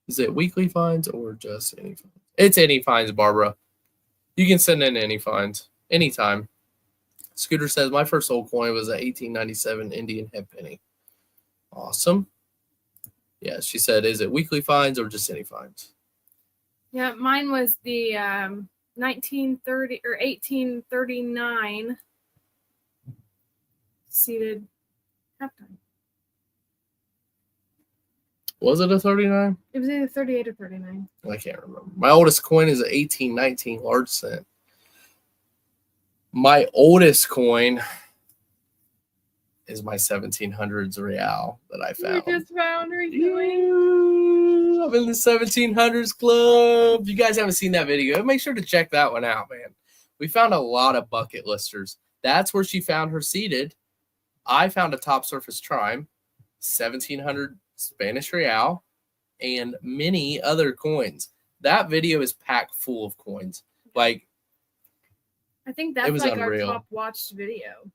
Is it weekly finds or just any finds? It's any finds, Barbara. You can send in any finds anytime. Scooter says, my first old coin was an 1897 Indian head penny. Awesome. Yeah, she said, is it weekly finds or just any finds? Yeah, mine was the 1930 or 1839 seated halftime. Was it a 39? It was either 38 or 39. I can't remember. My oldest coin is an 1819 large cent. My oldest coin is my 1700s real that I found. You just found recently. I'm in the 1700s club. If you guys haven't seen that video, make sure to check that one out, man. We found a lot of bucket listers. That's where she found her seated. I found a top surface Trime, 1700 Spanish real, and many other coins. That video is packed full of coins. Like, I think that's was like unreal. our top watched video.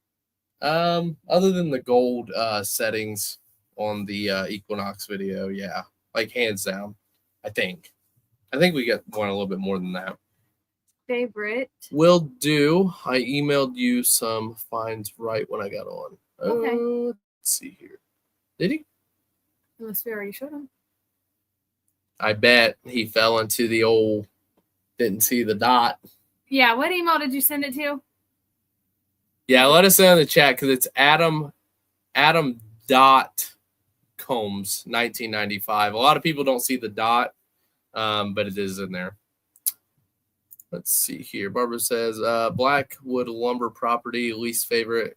Other than the gold settings on the Equinox video, yeah, like hands down. I think we got one a little bit more than that. Favorite. Will do. I emailed you some finds right when I got on. Okay. Let's see here. Did he? Unless we already showed him. I bet he fell into the old didn't see the dot. Yeah, what email did you send it to? Yeah, let us know in the chat because it's Adam dot Combs 1995. A lot of people don't see the dot, but it is in there. Let's see here. Barbara says Blackwood lumber property, least favorite.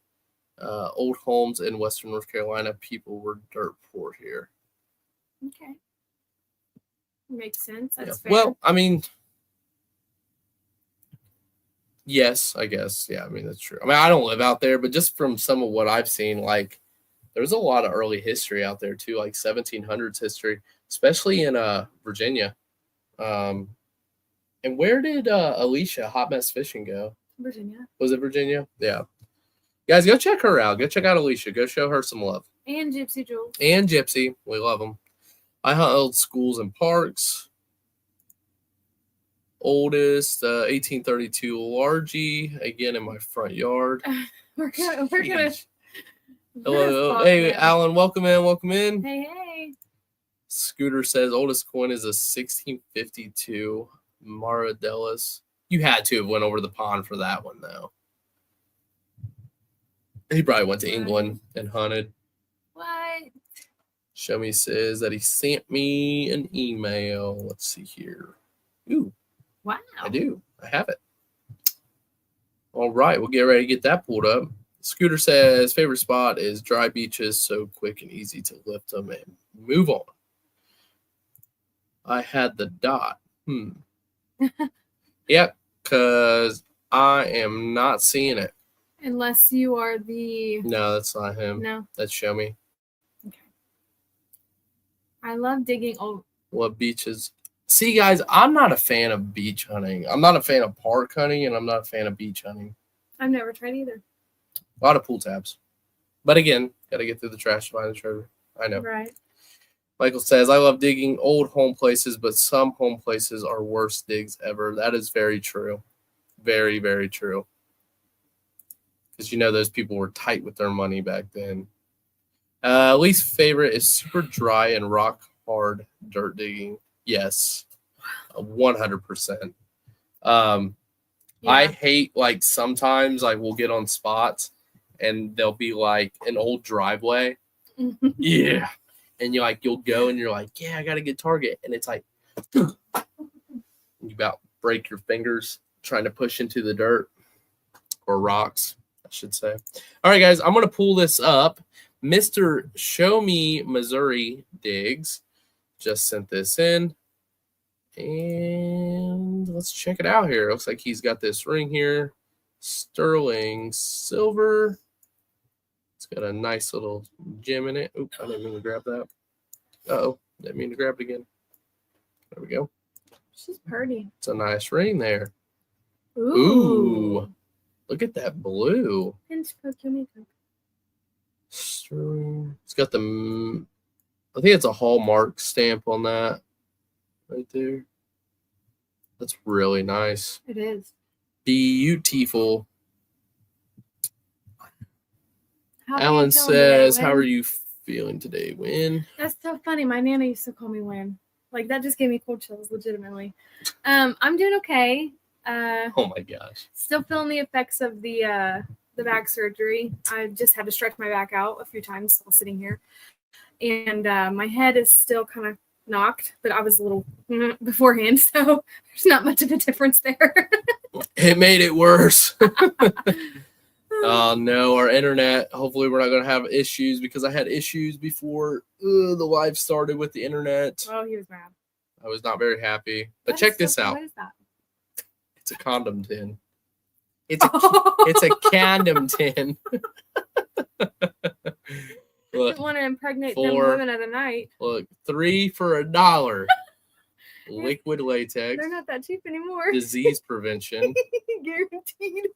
Old homes in Western North Carolina. People were dirt poor here. Okay. Makes sense. That's fair. Well, I mean, yes, I guess. Yeah, I mean, that's true. I mean, I don't live out there, but just from some of what I've seen, like, there's a lot of early history out there, too, like 1700s history, especially in Virginia. And where did Alicia Hot Mess Fishing go? Virginia. Was it Virginia? Yeah. Guys, go check her out. Go check out Alicia. Go show her some love. And Gypsy Jules. And Gypsy. We love them. I hunt old schools and parks. Oldest 1832 Largie, again in my front yard. We're gonna Hello. Hey, Alan, welcome in. Hey. Scooter says oldest coin is a 1652 Maradellas. You had to have went over the pond for that one, though. He probably went to England and hunted. What? Show me says that he sent me an email. Let's see here. Ooh. Wow. I do. I have it. All right. We'll get ready to get that pulled up. Scooter says favorite spot is dry beaches, so quick and easy to lift them and move on. I had the dot. Yep, because I am not seeing it. Unless you are the. No, that's not him. No. That's Show Me. Okay. I love digging old. What beaches? See, guys, I'm not a fan of beach hunting. I'm not a fan of park hunting, and I'm not a fan of beach hunting. I've never tried either. A lot of pool tabs. But again, got to get through the trash to find the treasure. I know. Right. Michael says, I love digging old home places, but some home places are worst digs ever. That is very true. Very, very true. Because you know those people were tight with their money back then. Least favorite is super dry and rock hard dirt digging. Yes, 100%. I hate, like, sometimes like we'll get on spots and there'll be like an old driveway. Yeah. And you'll go and you're like, yeah, I got a good target. And it's like, you about break your fingers trying to push into the dirt or rocks, I should say. All right, guys, I'm going to pull this up. Mr. Show Me Missouri Digs just sent this in. And let's check it out here. Looks like he's got this ring here. Sterling silver. It's got a nice little gem in it. Oops, I didn't mean to grab that. Uh-oh, didn't mean to grab it again. There we go. She's pretty. It's a nice ring there. Ooh. Look at that blue. Sterling. It's got the, I think it's a Hallmark stamp on that right there. That's really nice. It is. Beautiful. Alan says, how are you feeling today, Win? That's so funny. My Nana used to call me Win. Like, that just gave me cold chills, legitimately. I'm doing okay. Oh my gosh. Still feeling the effects of the back surgery. I just had to stretch my back out a few times while sitting here. And my head is still kind of knocked, but I was a little beforehand, so there's not much of a difference there. It made it worse. Oh no, our internet. Hopefully we're not going to have issues because I had issues before the live started with the internet. Oh, he was mad. I was not very happy. But check this out. What is that? It's a condom tin. It's a condom tin. Look, I want to impregnate them women of the night. Look, 3 for $1. Liquid latex. They're not that cheap anymore. Disease prevention. Guaranteed.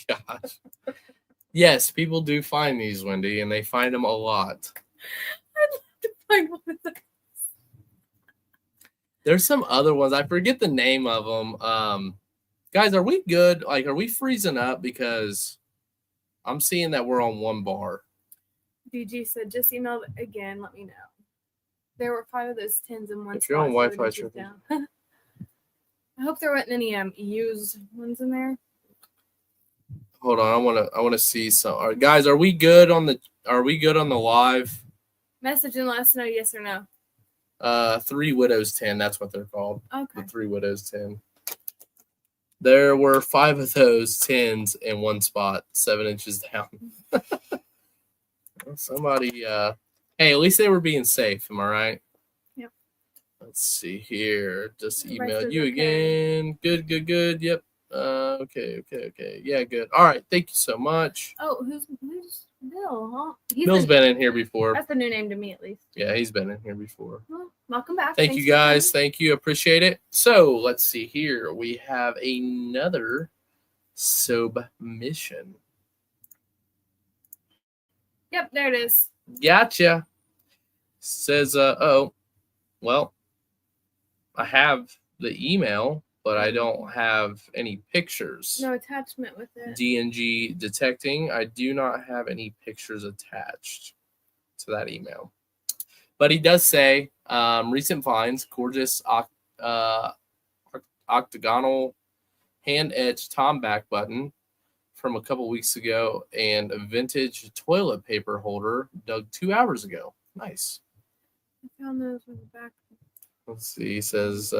Gosh. Yes, people do find these, Wendy, and they find them a lot. I'd love to find one of those. There's some other ones. I forget the name of them. Guys, are we good? Like, are we freezing up? Because I'm seeing that we're on 1 bar. DG said, just email again. Let me know. There were 5 of those tins in one If you're on Wi-Fi, sure. I hope there weren't any used ones in there. Hold on, I want to see some. All right, guys, are we good on the live? Message and let us know yes or no. 3 Widows 10, that's what they're called. Okay. The 3 Widows 10. There were 5 of those 10s in one spot, 7 inches down. Somebody, hey, at least they were being safe. Am I right? Yep. Let's see here. Just emailed you again. Good. Yep. Okay. Yeah, good. All right. Thank you so much. Oh, who's Bill? Huh? Bill's been in here before. That's a new name to me, at least. Yeah, he's been in here before. Well, welcome back. Thank you, guys. Thank you. Appreciate it. So let's see here. We have another submission. Yep, there it is. Gotcha. Says, oh, well, I have the email, but I don't have any pictures. No attachment with it. DNG detecting. I do not have any pictures attached to that email. But he does say, recent finds, gorgeous octagonal hand-etched Tomback button from a couple weeks ago and a vintage toilet paper holder dug 2 hours ago. Nice. I found those in the back. Let's see. He says,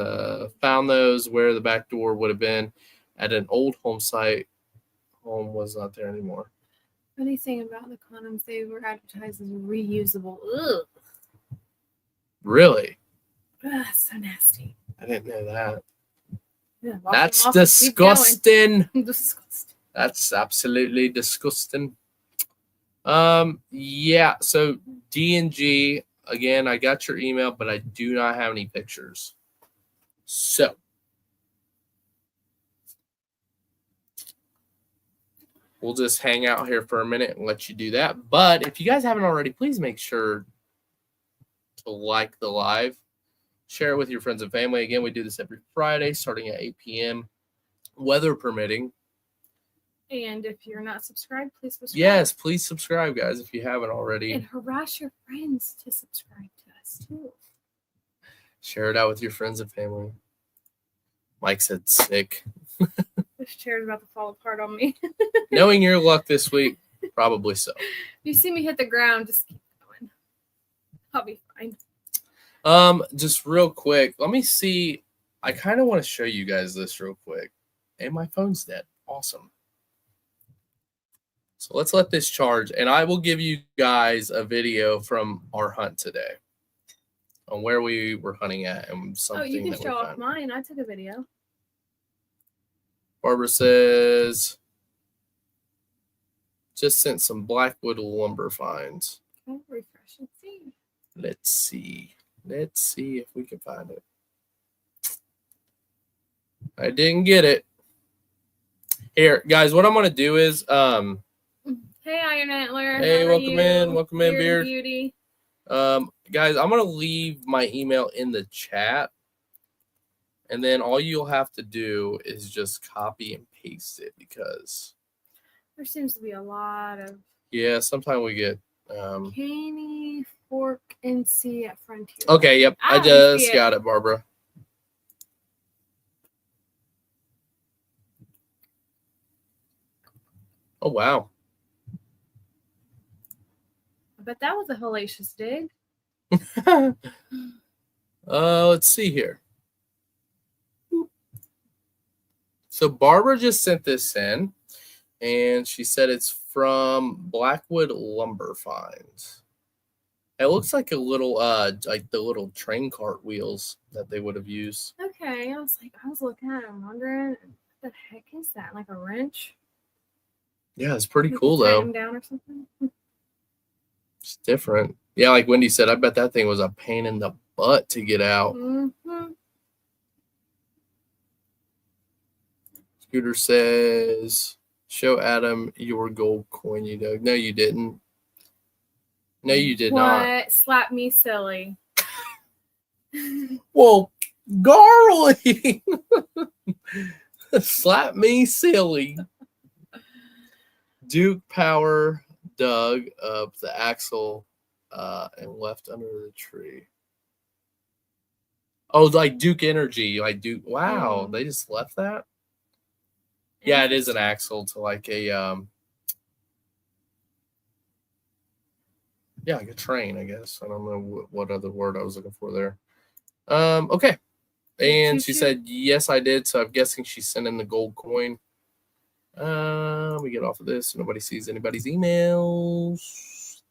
found those where the back door would have been. at an old home site. Home was not there anymore. Funny thing about the condoms, they were advertised as reusable. Ugh. Really? Ugh, so nasty. I didn't know that. Yeah, wash That's them off and keep going. disgusting. Disgusting. That's absolutely disgusting. Yeah, so D&G, again, I got your email, but I do not have any pictures. So we'll just hang out here for a minute and let you do that. But if you guys haven't already, please make sure to like the live, share it with your friends and family. Again, we do this every Friday starting at 8 p.m., weather permitting. And if you're not subscribed, please subscribe. Yes, please subscribe, guys, if you haven't already. And harass your friends to subscribe to us, too. Share it out with your friends and family. Mike said sick. This chair's about to fall apart on me. Knowing your luck this week, probably so. If you see me hit the ground, just keep going. I'll be fine. Just real quick, let me see. I kind of want to show you guys this real quick. And my phone's dead. Awesome. So let's let this charge, and I will give you guys a video from our hunt today on where we were hunting at and something. Oh, you can that we show off found. mine. I took a video. Barbara says, just sent some Blackwood lumber finds. Okay, refresh and see. Let's see. Let's see if we can find it. I didn't get it. Here, guys, what I'm going to do is, Hey, Iron Antler. hey, how are welcome you? in. Welcome in, Beard. Beauty. Guys, I'm going to leave my email in the chat. And then all you'll have to do is just copy and paste it because There seems to be a lot of yeah, sometimes we get Caney, Fork, and C at Frontier. okay, yep. I see just it. got it, Barbara. Oh wow. But that was a hellacious dig. Let's see here. So Barbara just sent this in, and she said it's from Blackwood Lumber Finds. It looks like a little, like the little train cart wheels that they would have used. Okay, I was looking at it and wondering, what the heck is that? Like a wrench? Yeah, it's pretty You cool could tighten though. them down or something? It's different. Yeah, like Wendy said, I bet that thing was a pain in the butt to get out. Mm-hmm. Scooter says, show Adam your gold coin you dug. No, you didn't. No, you did not. What? Slap me silly. Well, Garly. Slap me silly. Duke Power dug up the axle and left under the tree. Oh, like Duke Energy. Like Duke. Wow, they just left that? Yeah, it is an axle to like a yeah, like a train, I guess. I don't know what other word I was looking for there. Okay. And she said, yes, I did. So I'm guessing she sent in the gold coin. We get off of this so nobody sees anybody's emails.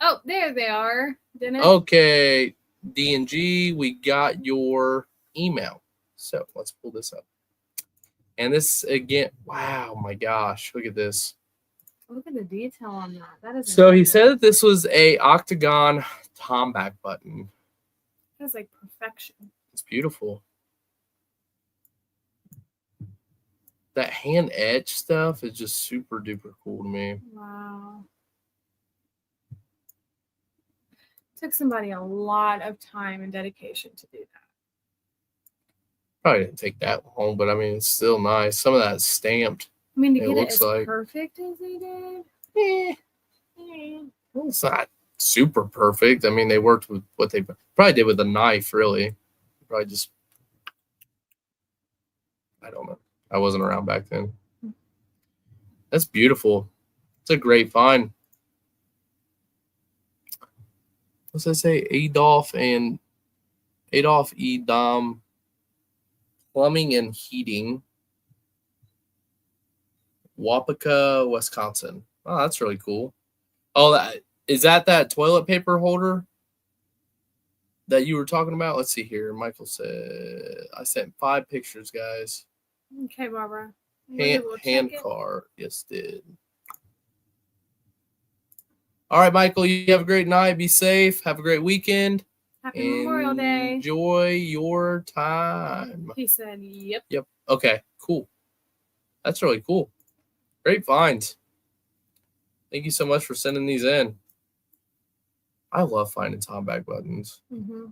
Oh, there they are. Didn't it? Okay. D&G, we got your email. So let's pull this up. And this again, wow, my gosh, look at this. Look at the detail on that. That is So he amazing. said that this was a octagon tomback button. That's like perfection. It's beautiful. That hand etch stuff is just super duper cool to me. Wow. Took somebody a lot of time and dedication to do that. Probably didn't take that long, but I mean, it's still nice. Some of that's stamped. I mean, to It get it looks as like- perfect as they did. Well, it's not super perfect. I mean, they worked with what they probably did with a knife, really. Probably just, I don't know. I wasn't around back then. That's beautiful. It's a great find. What's that say? Adolf Edom Plumbing and Heating. Wapaka, Wisconsin. Oh, that's really cool. Oh, is that toilet paper holder that you were talking about? Let's see here. Michael said, I sent 5 pictures, guys. Okay, Barbara. Hand car. Yes, did. All right, Michael, you have a great night. Be safe. Have a great weekend. Happy Memorial Day. Enjoy your time. He said, yep. Yep. Okay, cool. That's really cool. Great finds. Thank you so much for sending these in. I love finding Tom bag buttons. Mm-hmm.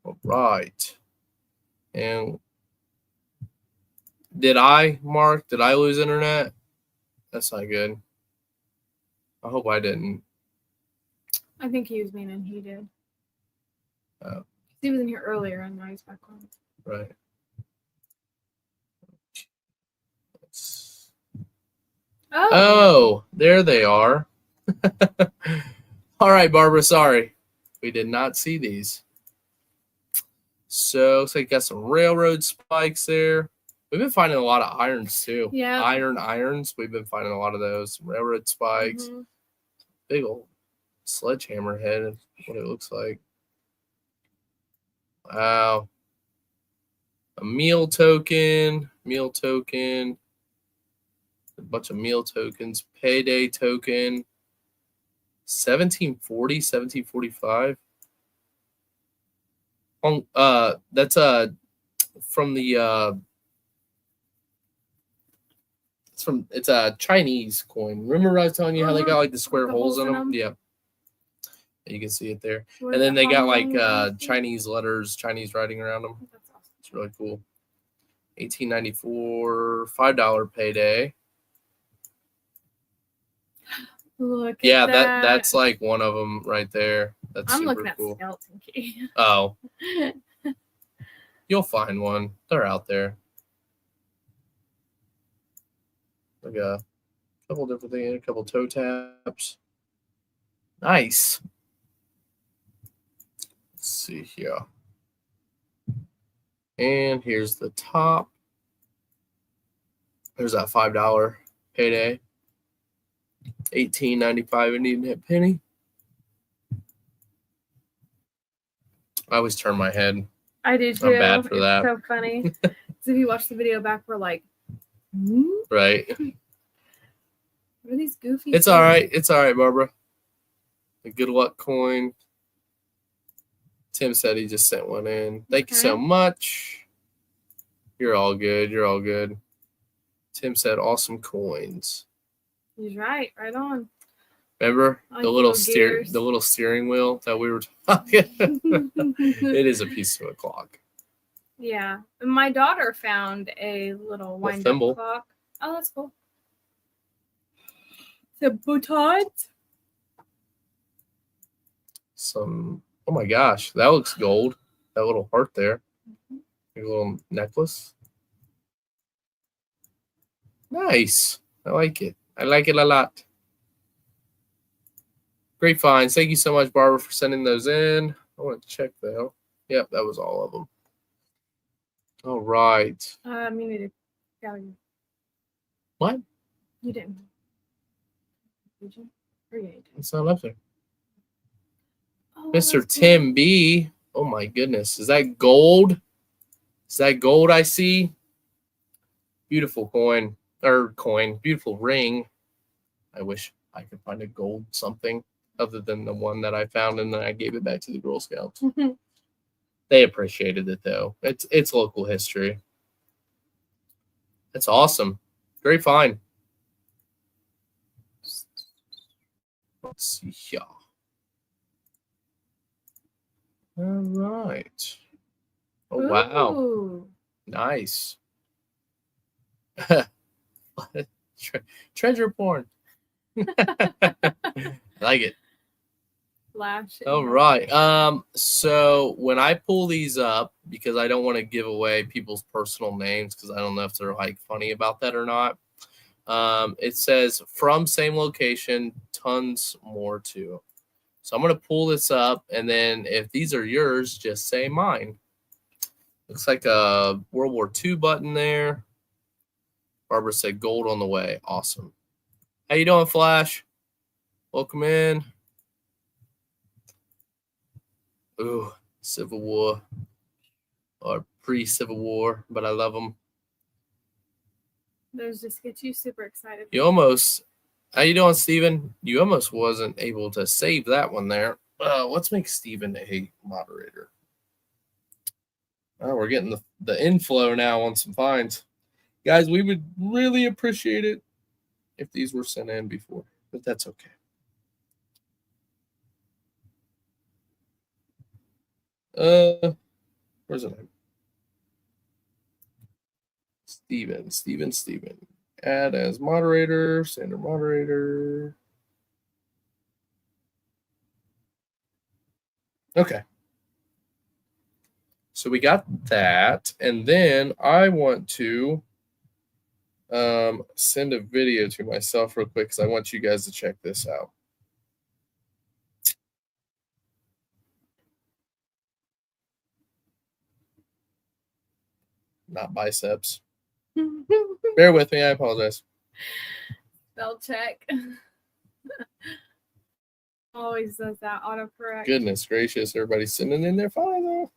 All right. And did I lose internet? That's not good. I hope I didn't. I think he was meaning he did. Oh. He was in here earlier and now he's back on. Right. Oh, there they are. All right, Barbara, sorry. We did not see these. So looks like you got some railroad spikes there. We've been finding a lot of irons too. Yeah. Irons. We've been finding a lot of those. Railroad spikes. Mm-hmm. Big old sledgehammer head. What it looks like. Wow. A meal token. A bunch of meal tokens. Payday token. 1740, 1745. That's from the it's a Chinese coin. Remember I was telling you how they got like the square holes in them? Yeah. You can see it there. And then they got like Chinese letters, Chinese writing around them. That's awesome. It's really cool. 1894, $5 payday. Look Yeah, at that. that's like one of them right there. That's I'm super looking at cool. skeleton key. Oh. You'll find one. They're out there. Like a couple different things, a couple toe taps. Nice. Let's see here. And here's the top. There's that $5 payday. $18.95 Indian hit penny. I always turn my head. I do too. I'm bad for it's that. So funny. So if you watch the video back, we're like, Right. what are these goofy It's things? all right. It's all right, Barbara. The good luck coin. Tim said he just sent one in. Thank you so much. You're all good. You're all good. Oh, Tim said awesome coins. He's right. Right on. Remember I like the little gears. the little steering wheel that we were talking? It is a piece of a clock. Yeah. And my daughter found a little wind-up thimble. clock. Oh, that's cool. The boutons. Some, oh my gosh, that looks gold. That little heart there. A little necklace. Nice. I like it. I like it a lot. Great finds. Thank you so much, Barbara, for sending those in. I want to check though. Yep, that was all of them. All right. You need to go. What? You didn't. Did you? Or you didn't? It's not up there. Oh, Mr. that's Tim B. Oh my goodness. Is that gold? Is that gold I see? Beautiful coin. Beautiful ring. I wish I could find a gold something other than the one that I found and then I gave it back to the Girl Scouts. cool. They appreciated it though. It's local history. That's awesome. Great find. Let's see here. All right. Oh wow. Ooh. Nice. Treasure porn. I like it. Flash. All right. So when I pull these up, because I don't want to give away people's personal names, because I don't know if they're like funny about that or not. It says from same location, tons more too. So I'm gonna pull this up, and then if these are yours, just say mine. Looks like a World War II button there. Barbara said gold on the way. Awesome. How you doing, Flash? Welcome in. Ooh, Civil War. Or pre-Civil War, but I love them. Those just get you super excited. You almost... How you doing, Steven? You almost wasn't able to save that one there. Let's make Steven a moderator. Oh, we're getting the inflow now on some finds. Guys, we would really appreciate it if these were sent in before, but that's okay. Where's the name? Steven. Add as moderator, standard moderator. Okay. So we got that, and then I want to send a video to myself real quick because I want you guys to check this out. Not biceps. Bear with me, I apologize. Spell check. Always does that autocorrect. Goodness gracious, everybody's sending in their file.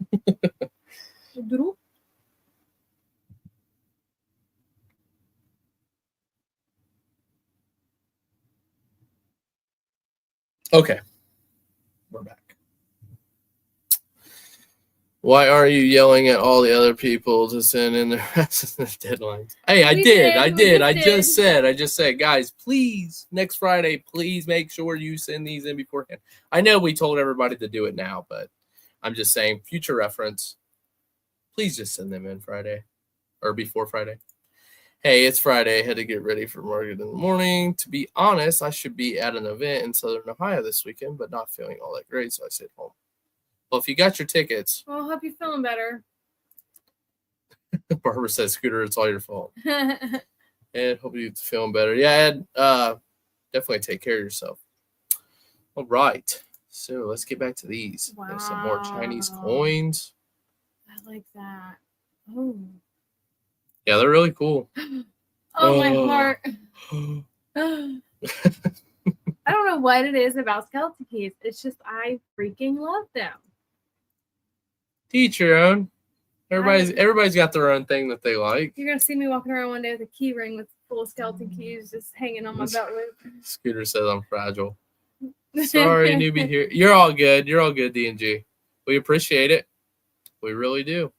Okay, we're back. Why are you yelling at all the other people to send in their deadlines? Hey, I did. I just said, guys, please, next Friday, please make sure you send these in beforehand. I know we told everybody to do it now, but I'm just saying, future reference, please just send them in Friday or before Friday. Hey, it's Friday. I had to get ready for market in the morning. To be honest, I should be at an event in Southern Ohio this weekend, but not feeling all that great, so I stayed home. Well, if you got your tickets. Well, I hope you're feeling better. Barbara says, Scooter, it's all your fault. And hope you're feeling better. Yeah, Ed, definitely take care of yourself. All right. So let's get back to these. Wow. There's some more Chinese coins. I like that. Oh. Yeah, they're really cool. Oh, my heart. I don't know what it is about skeleton keys. It's just I freaking love them. Teach your own. Everybody's got their own thing that they like. You're gonna see me walking around one day with a key ring with full of skeleton keys just hanging on my belt loop. Scooter says I'm fragile. Sorry, newbie here. You're all good. You're all good, D&G. We appreciate it. We really do.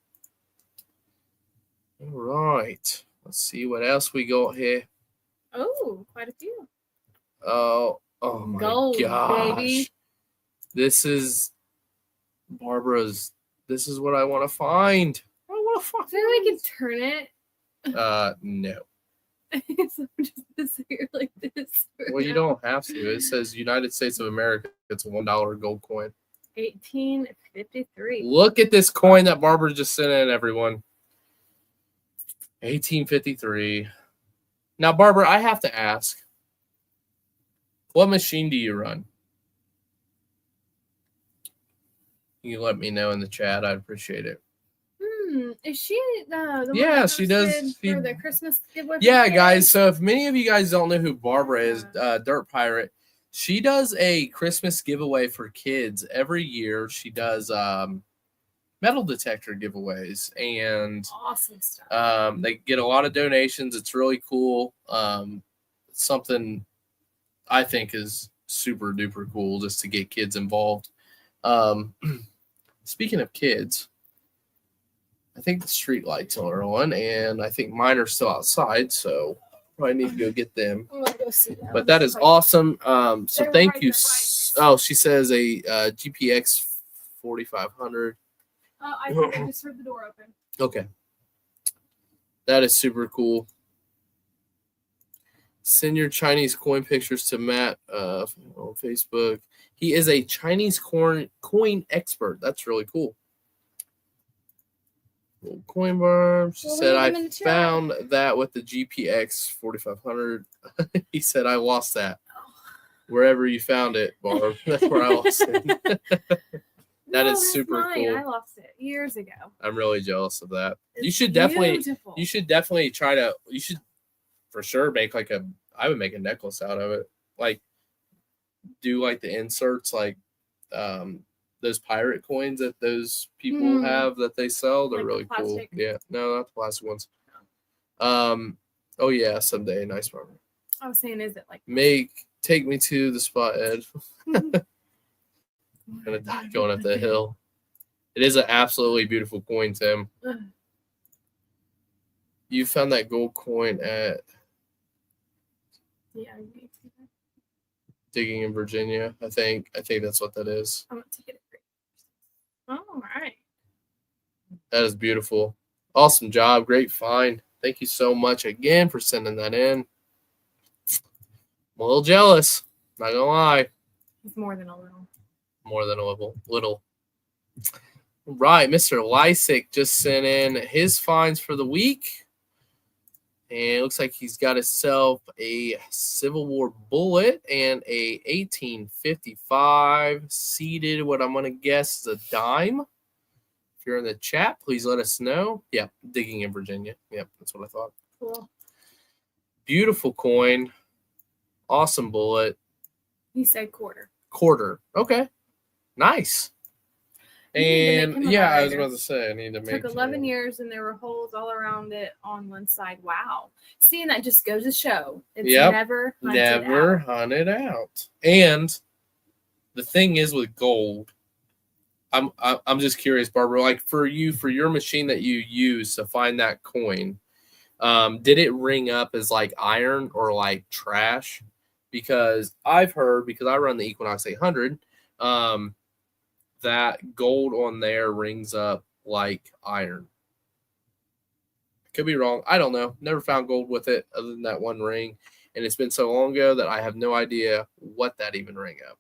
All right. Let's see what else we got here. Oh, quite a few. Oh my Gold, gosh. baby. This is Barbara's. This is what I want to find. I want to find. Maybe we can turn it. No. So I'm just gonna sit here like this. Well, you don't have to. It says United States of America. It's a $1 gold coin. 1853. Look at this coin that Barbara just sent in, everyone. 1853. Now, Barbara, I have to ask. What machine do you run? You let me know in the chat. I'd appreciate it. Is she the one Yeah, that she does. hosted for the Christmas giveaway? Yeah, guys. So if many of you guys don't know who Barbara is, Dirt Pirate, she does a Christmas giveaway for kids every year. She does metal detector giveaways, and awesome stuff. they get a lot of donations. It's really cool. Something I think is super duper cool just to get kids involved. Speaking of kids, I think the street lights are on, and I think mine are still outside, so probably need to go get them. I'm gonna go see them. But that is awesome. So They're thank right you. there, right? Oh, she says a GPX 4500. I think I just heard the door open. Okay. That is super cool. Send your Chinese coin pictures to Matt on Facebook. He is a Chinese coin expert. That's really cool. Little coin bar. She said, I found that with the GPX 4500. He said, I lost that. Wherever you found it, Barb. That's where I lost it. That is super cool. I lost it years ago. I'm really jealous of that. It's You should definitely beautiful. try to for sure make like I would make a necklace out of it. Like do like the inserts like those pirate coins that those people have that they sell. They're Like really the cool. plastic? Yeah, no, not the plastic ones. Oh yeah, someday, nice one. I was saying, is it like Take me to the spot, Ed. I'm gonna die going up that hill. It is an absolutely beautiful coin, Tim. You found that gold coin at Yeah, digging in Virginia. I think that's what that is. I'm gonna take it. All right. That is beautiful. Awesome job. Great find. Thank you so much again for sending that in. I'm a little jealous. Not gonna lie. It's more than a little. More than a little. Right, Mr. Lysick just sent in his finds for the week. And it looks like he's got himself a Civil War bullet and a 1855 seeded, what I'm going to guess is a dime. If you're in the chat, please let us know. Yeah, digging in Virginia. Yep, that's what I thought. Cool. Beautiful coin. Awesome bullet. He said quarter. Quarter. Okay. Nice. And yeah, I was about to It say I need to make took 11 years and there were holes all around it on one side. Wow. Seeing that just goes to show it's never hunted out. And the thing is with gold, I'm just curious, Barbara, like for your machine that you use to find that coin, did it ring up as like iron or like trash? Because I've heard, because I run the Equinox 800, that gold on there rings up like iron. Could be wrong. I don't know. Never found gold with it other than that one ring. And it's been so long ago that I have no idea what that even rang up.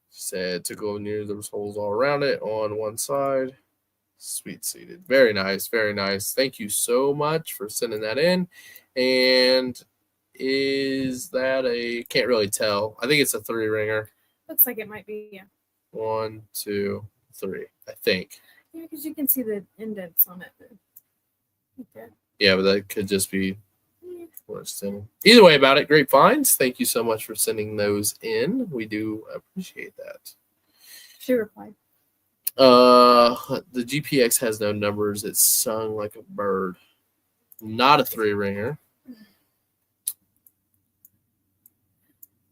Said to go near, there was holes all around it on one side. Sweet seated. Very nice. Very nice. Thank you so much for sending that in. And is that can't really tell. I think it's a 3-ringer. Looks like it might be, yeah. 1, 2, 3, I think. Yeah, because you can see the indents on it. Okay. Yeah, but that could just be worse. Either way about it, great finds. Thank you so much for sending those in. We do appreciate that. She replied. The GPX has no numbers. It's sung like a bird. Not a 3-ringer.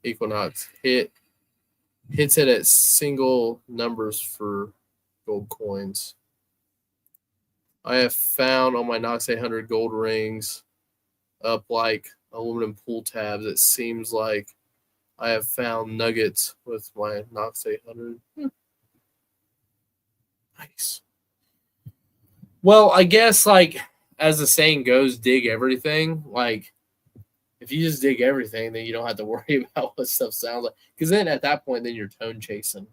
Equinox hits it at single numbers for gold coins. I have found on my Knox 800 gold rings up like aluminum pull tabs. It seems like I have found nuggets with my Knox 800. Nice. Well, I guess like as the saying goes, dig everything. Like if you just dig everything, then you don't have to worry about what stuff sounds like. Because then at that point, then you're tone chasing.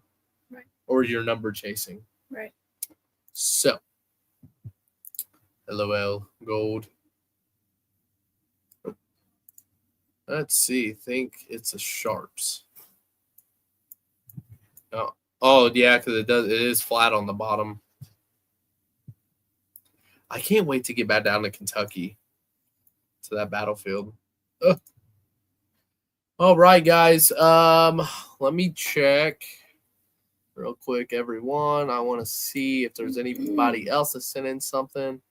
Right. Or you're number chasing. Right. So, LOL, gold. Let's see. Think it's a sharps. Oh yeah, because it is flat on the bottom. I can't wait to get back down to Kentucky, to that battlefield. Ugh. All right, guys. Let me check real quick, everyone. I want to see if there's anybody else that sent in something.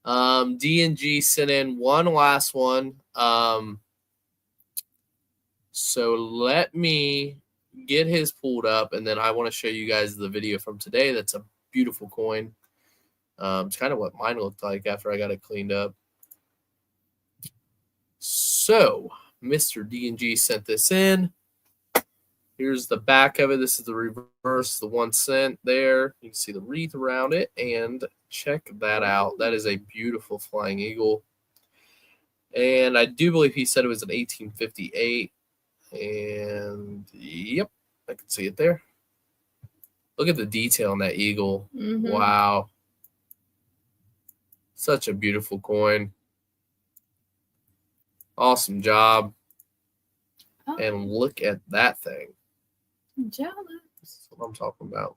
D&G sent in one last one. So let me get his pulled up, and then I want to show you guys the video from today. That's a beautiful coin. It's kind of what mine looked like after I got it cleaned up. So Mr. D&G sent this in. Here's the back of it. This is the reverse, the 1 cent there. You can see the wreath around it, and check that out. That is a beautiful flying eagle. And I do believe he said it was an 1858. And yep, I can see it there. Look at the detail on that eagle. Mm-hmm. Wow. Such a beautiful coin. Awesome job. Oh. And look at that thing. I'm jealous. That's what I'm talking about.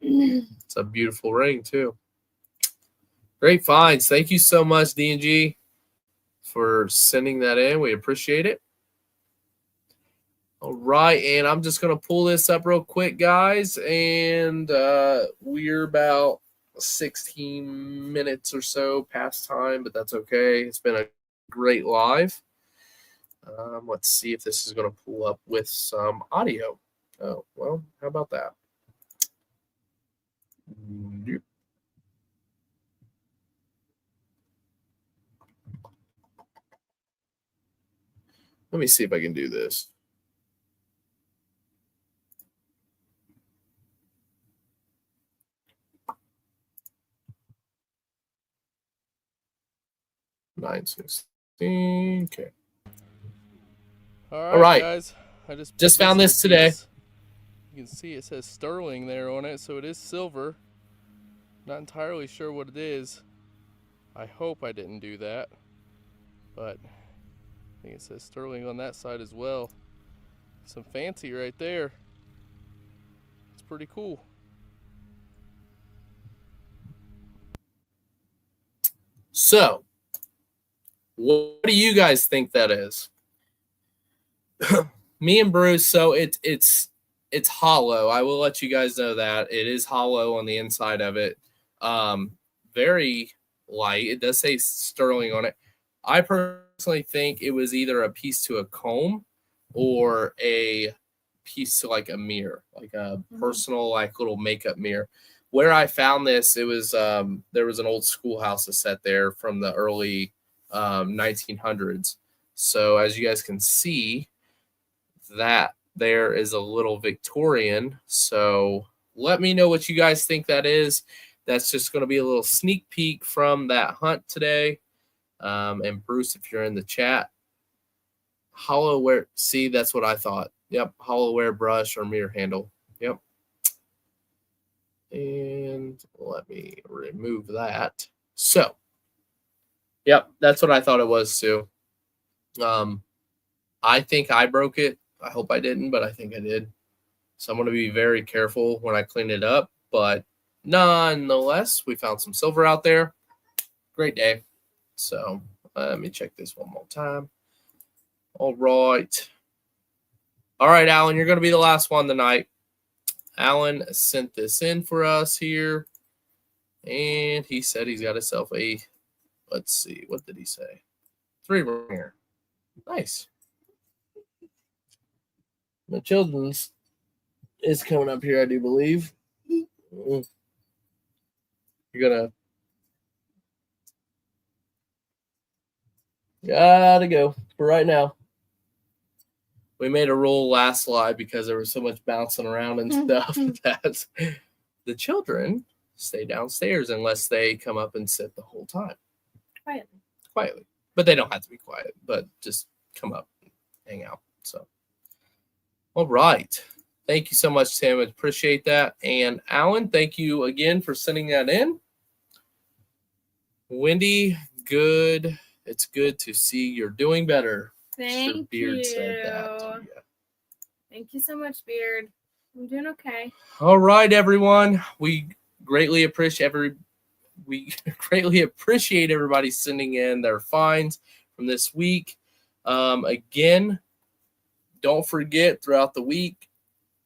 It's a beautiful ring, too. Great finds. Thank you so much, D&G, for sending that in. We appreciate it. All right, and I'm just going to pull this up real quick, guys, and we're about 16 minutes or so past time, but that's okay. It's been a great live. Let's see if this is going to pull up with some audio. Oh, well, how about that? Yep. Let me see if I can do this. Nine 16. Okay. All right, guys. I just found this today. You can see it says sterling there on it, so it is silver. Not entirely sure what it is. I hope I didn't do that, but I think it says sterling on that side as well. Some fancy right there. It's pretty cool. So, what do you guys think that is? Me and Bruce, so it's hollow. I will let you guys know that it is hollow on the inside of it. Very light. It does say sterling on it. I personally think it was either a piece to a comb or a piece to like a mirror, like a personal like little makeup mirror. Where I found this, it was there was an old schoolhouse that sat there from the early 1900s. So as you guys can see, that there is a little Victorian. So let me know what you guys think that is. That's just going to be a little sneak peek from that hunt today. And Bruce, if you're in the chat, hollowware. See, that's what I thought. Yep, hollowware brush or mirror handle. Yep. And let me remove that. So, yep, that's what I thought it was too. I think I broke it. I hope I didn't, but I think I did. So I'm going to be very careful when I clean it up. But nonetheless, we found some silver out there. Great day. So let me check this one more time. All right. All right, Alan, you're going to be the last one tonight. Alan sent this in for us here. And he said he's got himself a, let's see, what did he say? 3-ringer. Nice. The children's is coming up here, I do believe. You're gonna gotta go for right now. We made a rule last live because there was so much bouncing around and stuff that the children stay downstairs unless they come up and sit the whole time. Quietly. But they don't have to be quiet, but just come up and hang out. So all right. Thank you so much, Tim. I appreciate that. And Alan, thank you again for sending that in. Wendy, good. It's good to see you're doing better. Thank Mr. Beard you. said that to you. Thank you so much, Beard. I'm doing okay. All right, everyone. We greatly appreciate everybody sending in their finds from this week. Again, don't forget throughout the week,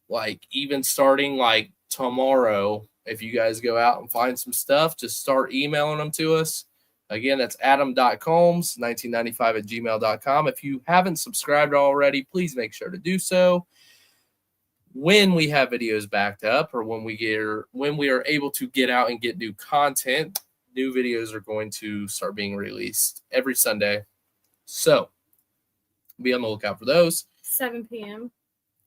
like even starting like tomorrow, if you guys go out and find some stuff, just start emailing them to us. Again, that's adam.combs1995@gmail.com. If you haven't subscribed already, please make sure to do so. When we have videos backed up or when we are able to get out and get new content, new videos are going to start being released every Sunday. So be on the lookout for those. 7 p.m.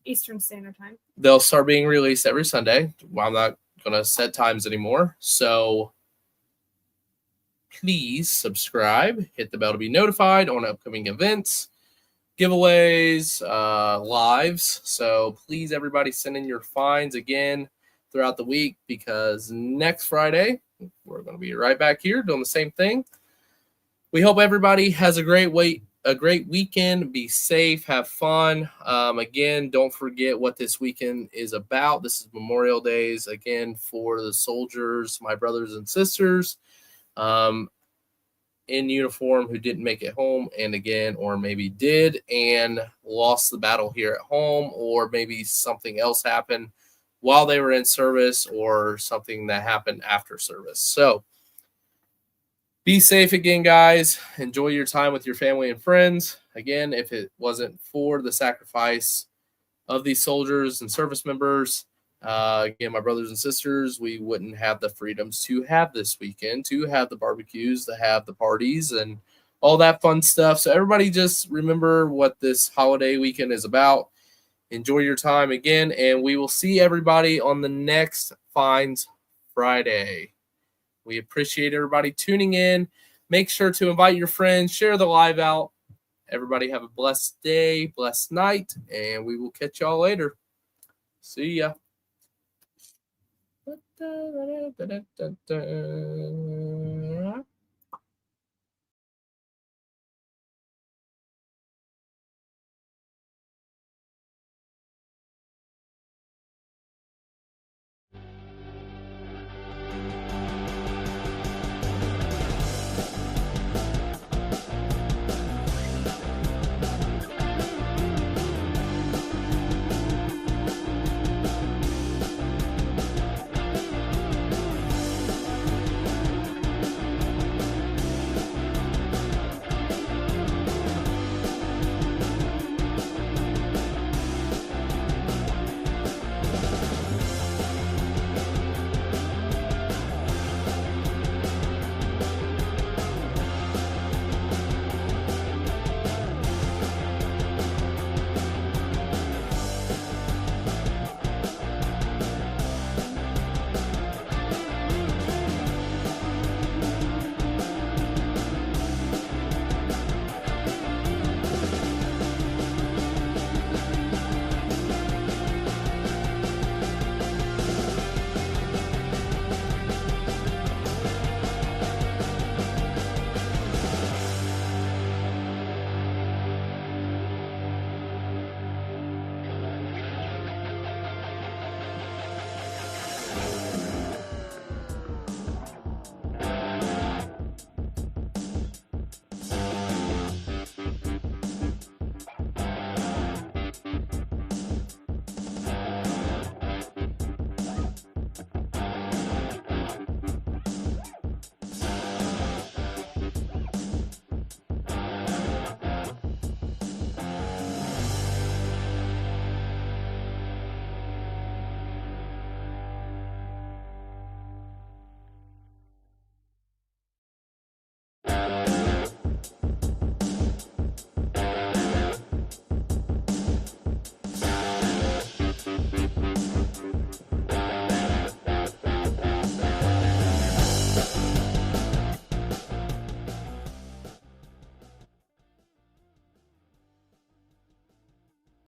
Eastern Standard Time. They'll start being released every Sunday. Well, I'm not going to set times anymore. So please subscribe, hit the bell to be notified on upcoming events, giveaways, lives. So please, everybody, send in your finds again throughout the week because next Friday, we're going to be right back here doing the same thing. We hope everybody has a great weekend. Be safe, have fun. Again, don't forget what this weekend is about. This is Memorial Days, again, for the soldiers, my brothers and sisters. in uniform who didn't make it home, and again, or maybe did and lost the battle here at home, or maybe something else happened while they were in service, or something that happened after service. So be safe again, guys. Enjoy your time with your family and friends. Again, if it wasn't for the sacrifice of these soldiers and service members, again, my brothers and sisters, we wouldn't have the freedoms to have this weekend, to have the barbecues, to have the parties, and all that fun stuff. So everybody just remember what this holiday weekend is about. Enjoy your time again, and we will see everybody on the next Finds Friday. We appreciate everybody tuning in. Make sure to invite your friends, share the live out. Everybody have a blessed day, blessed night, and we will catch y'all later. See ya.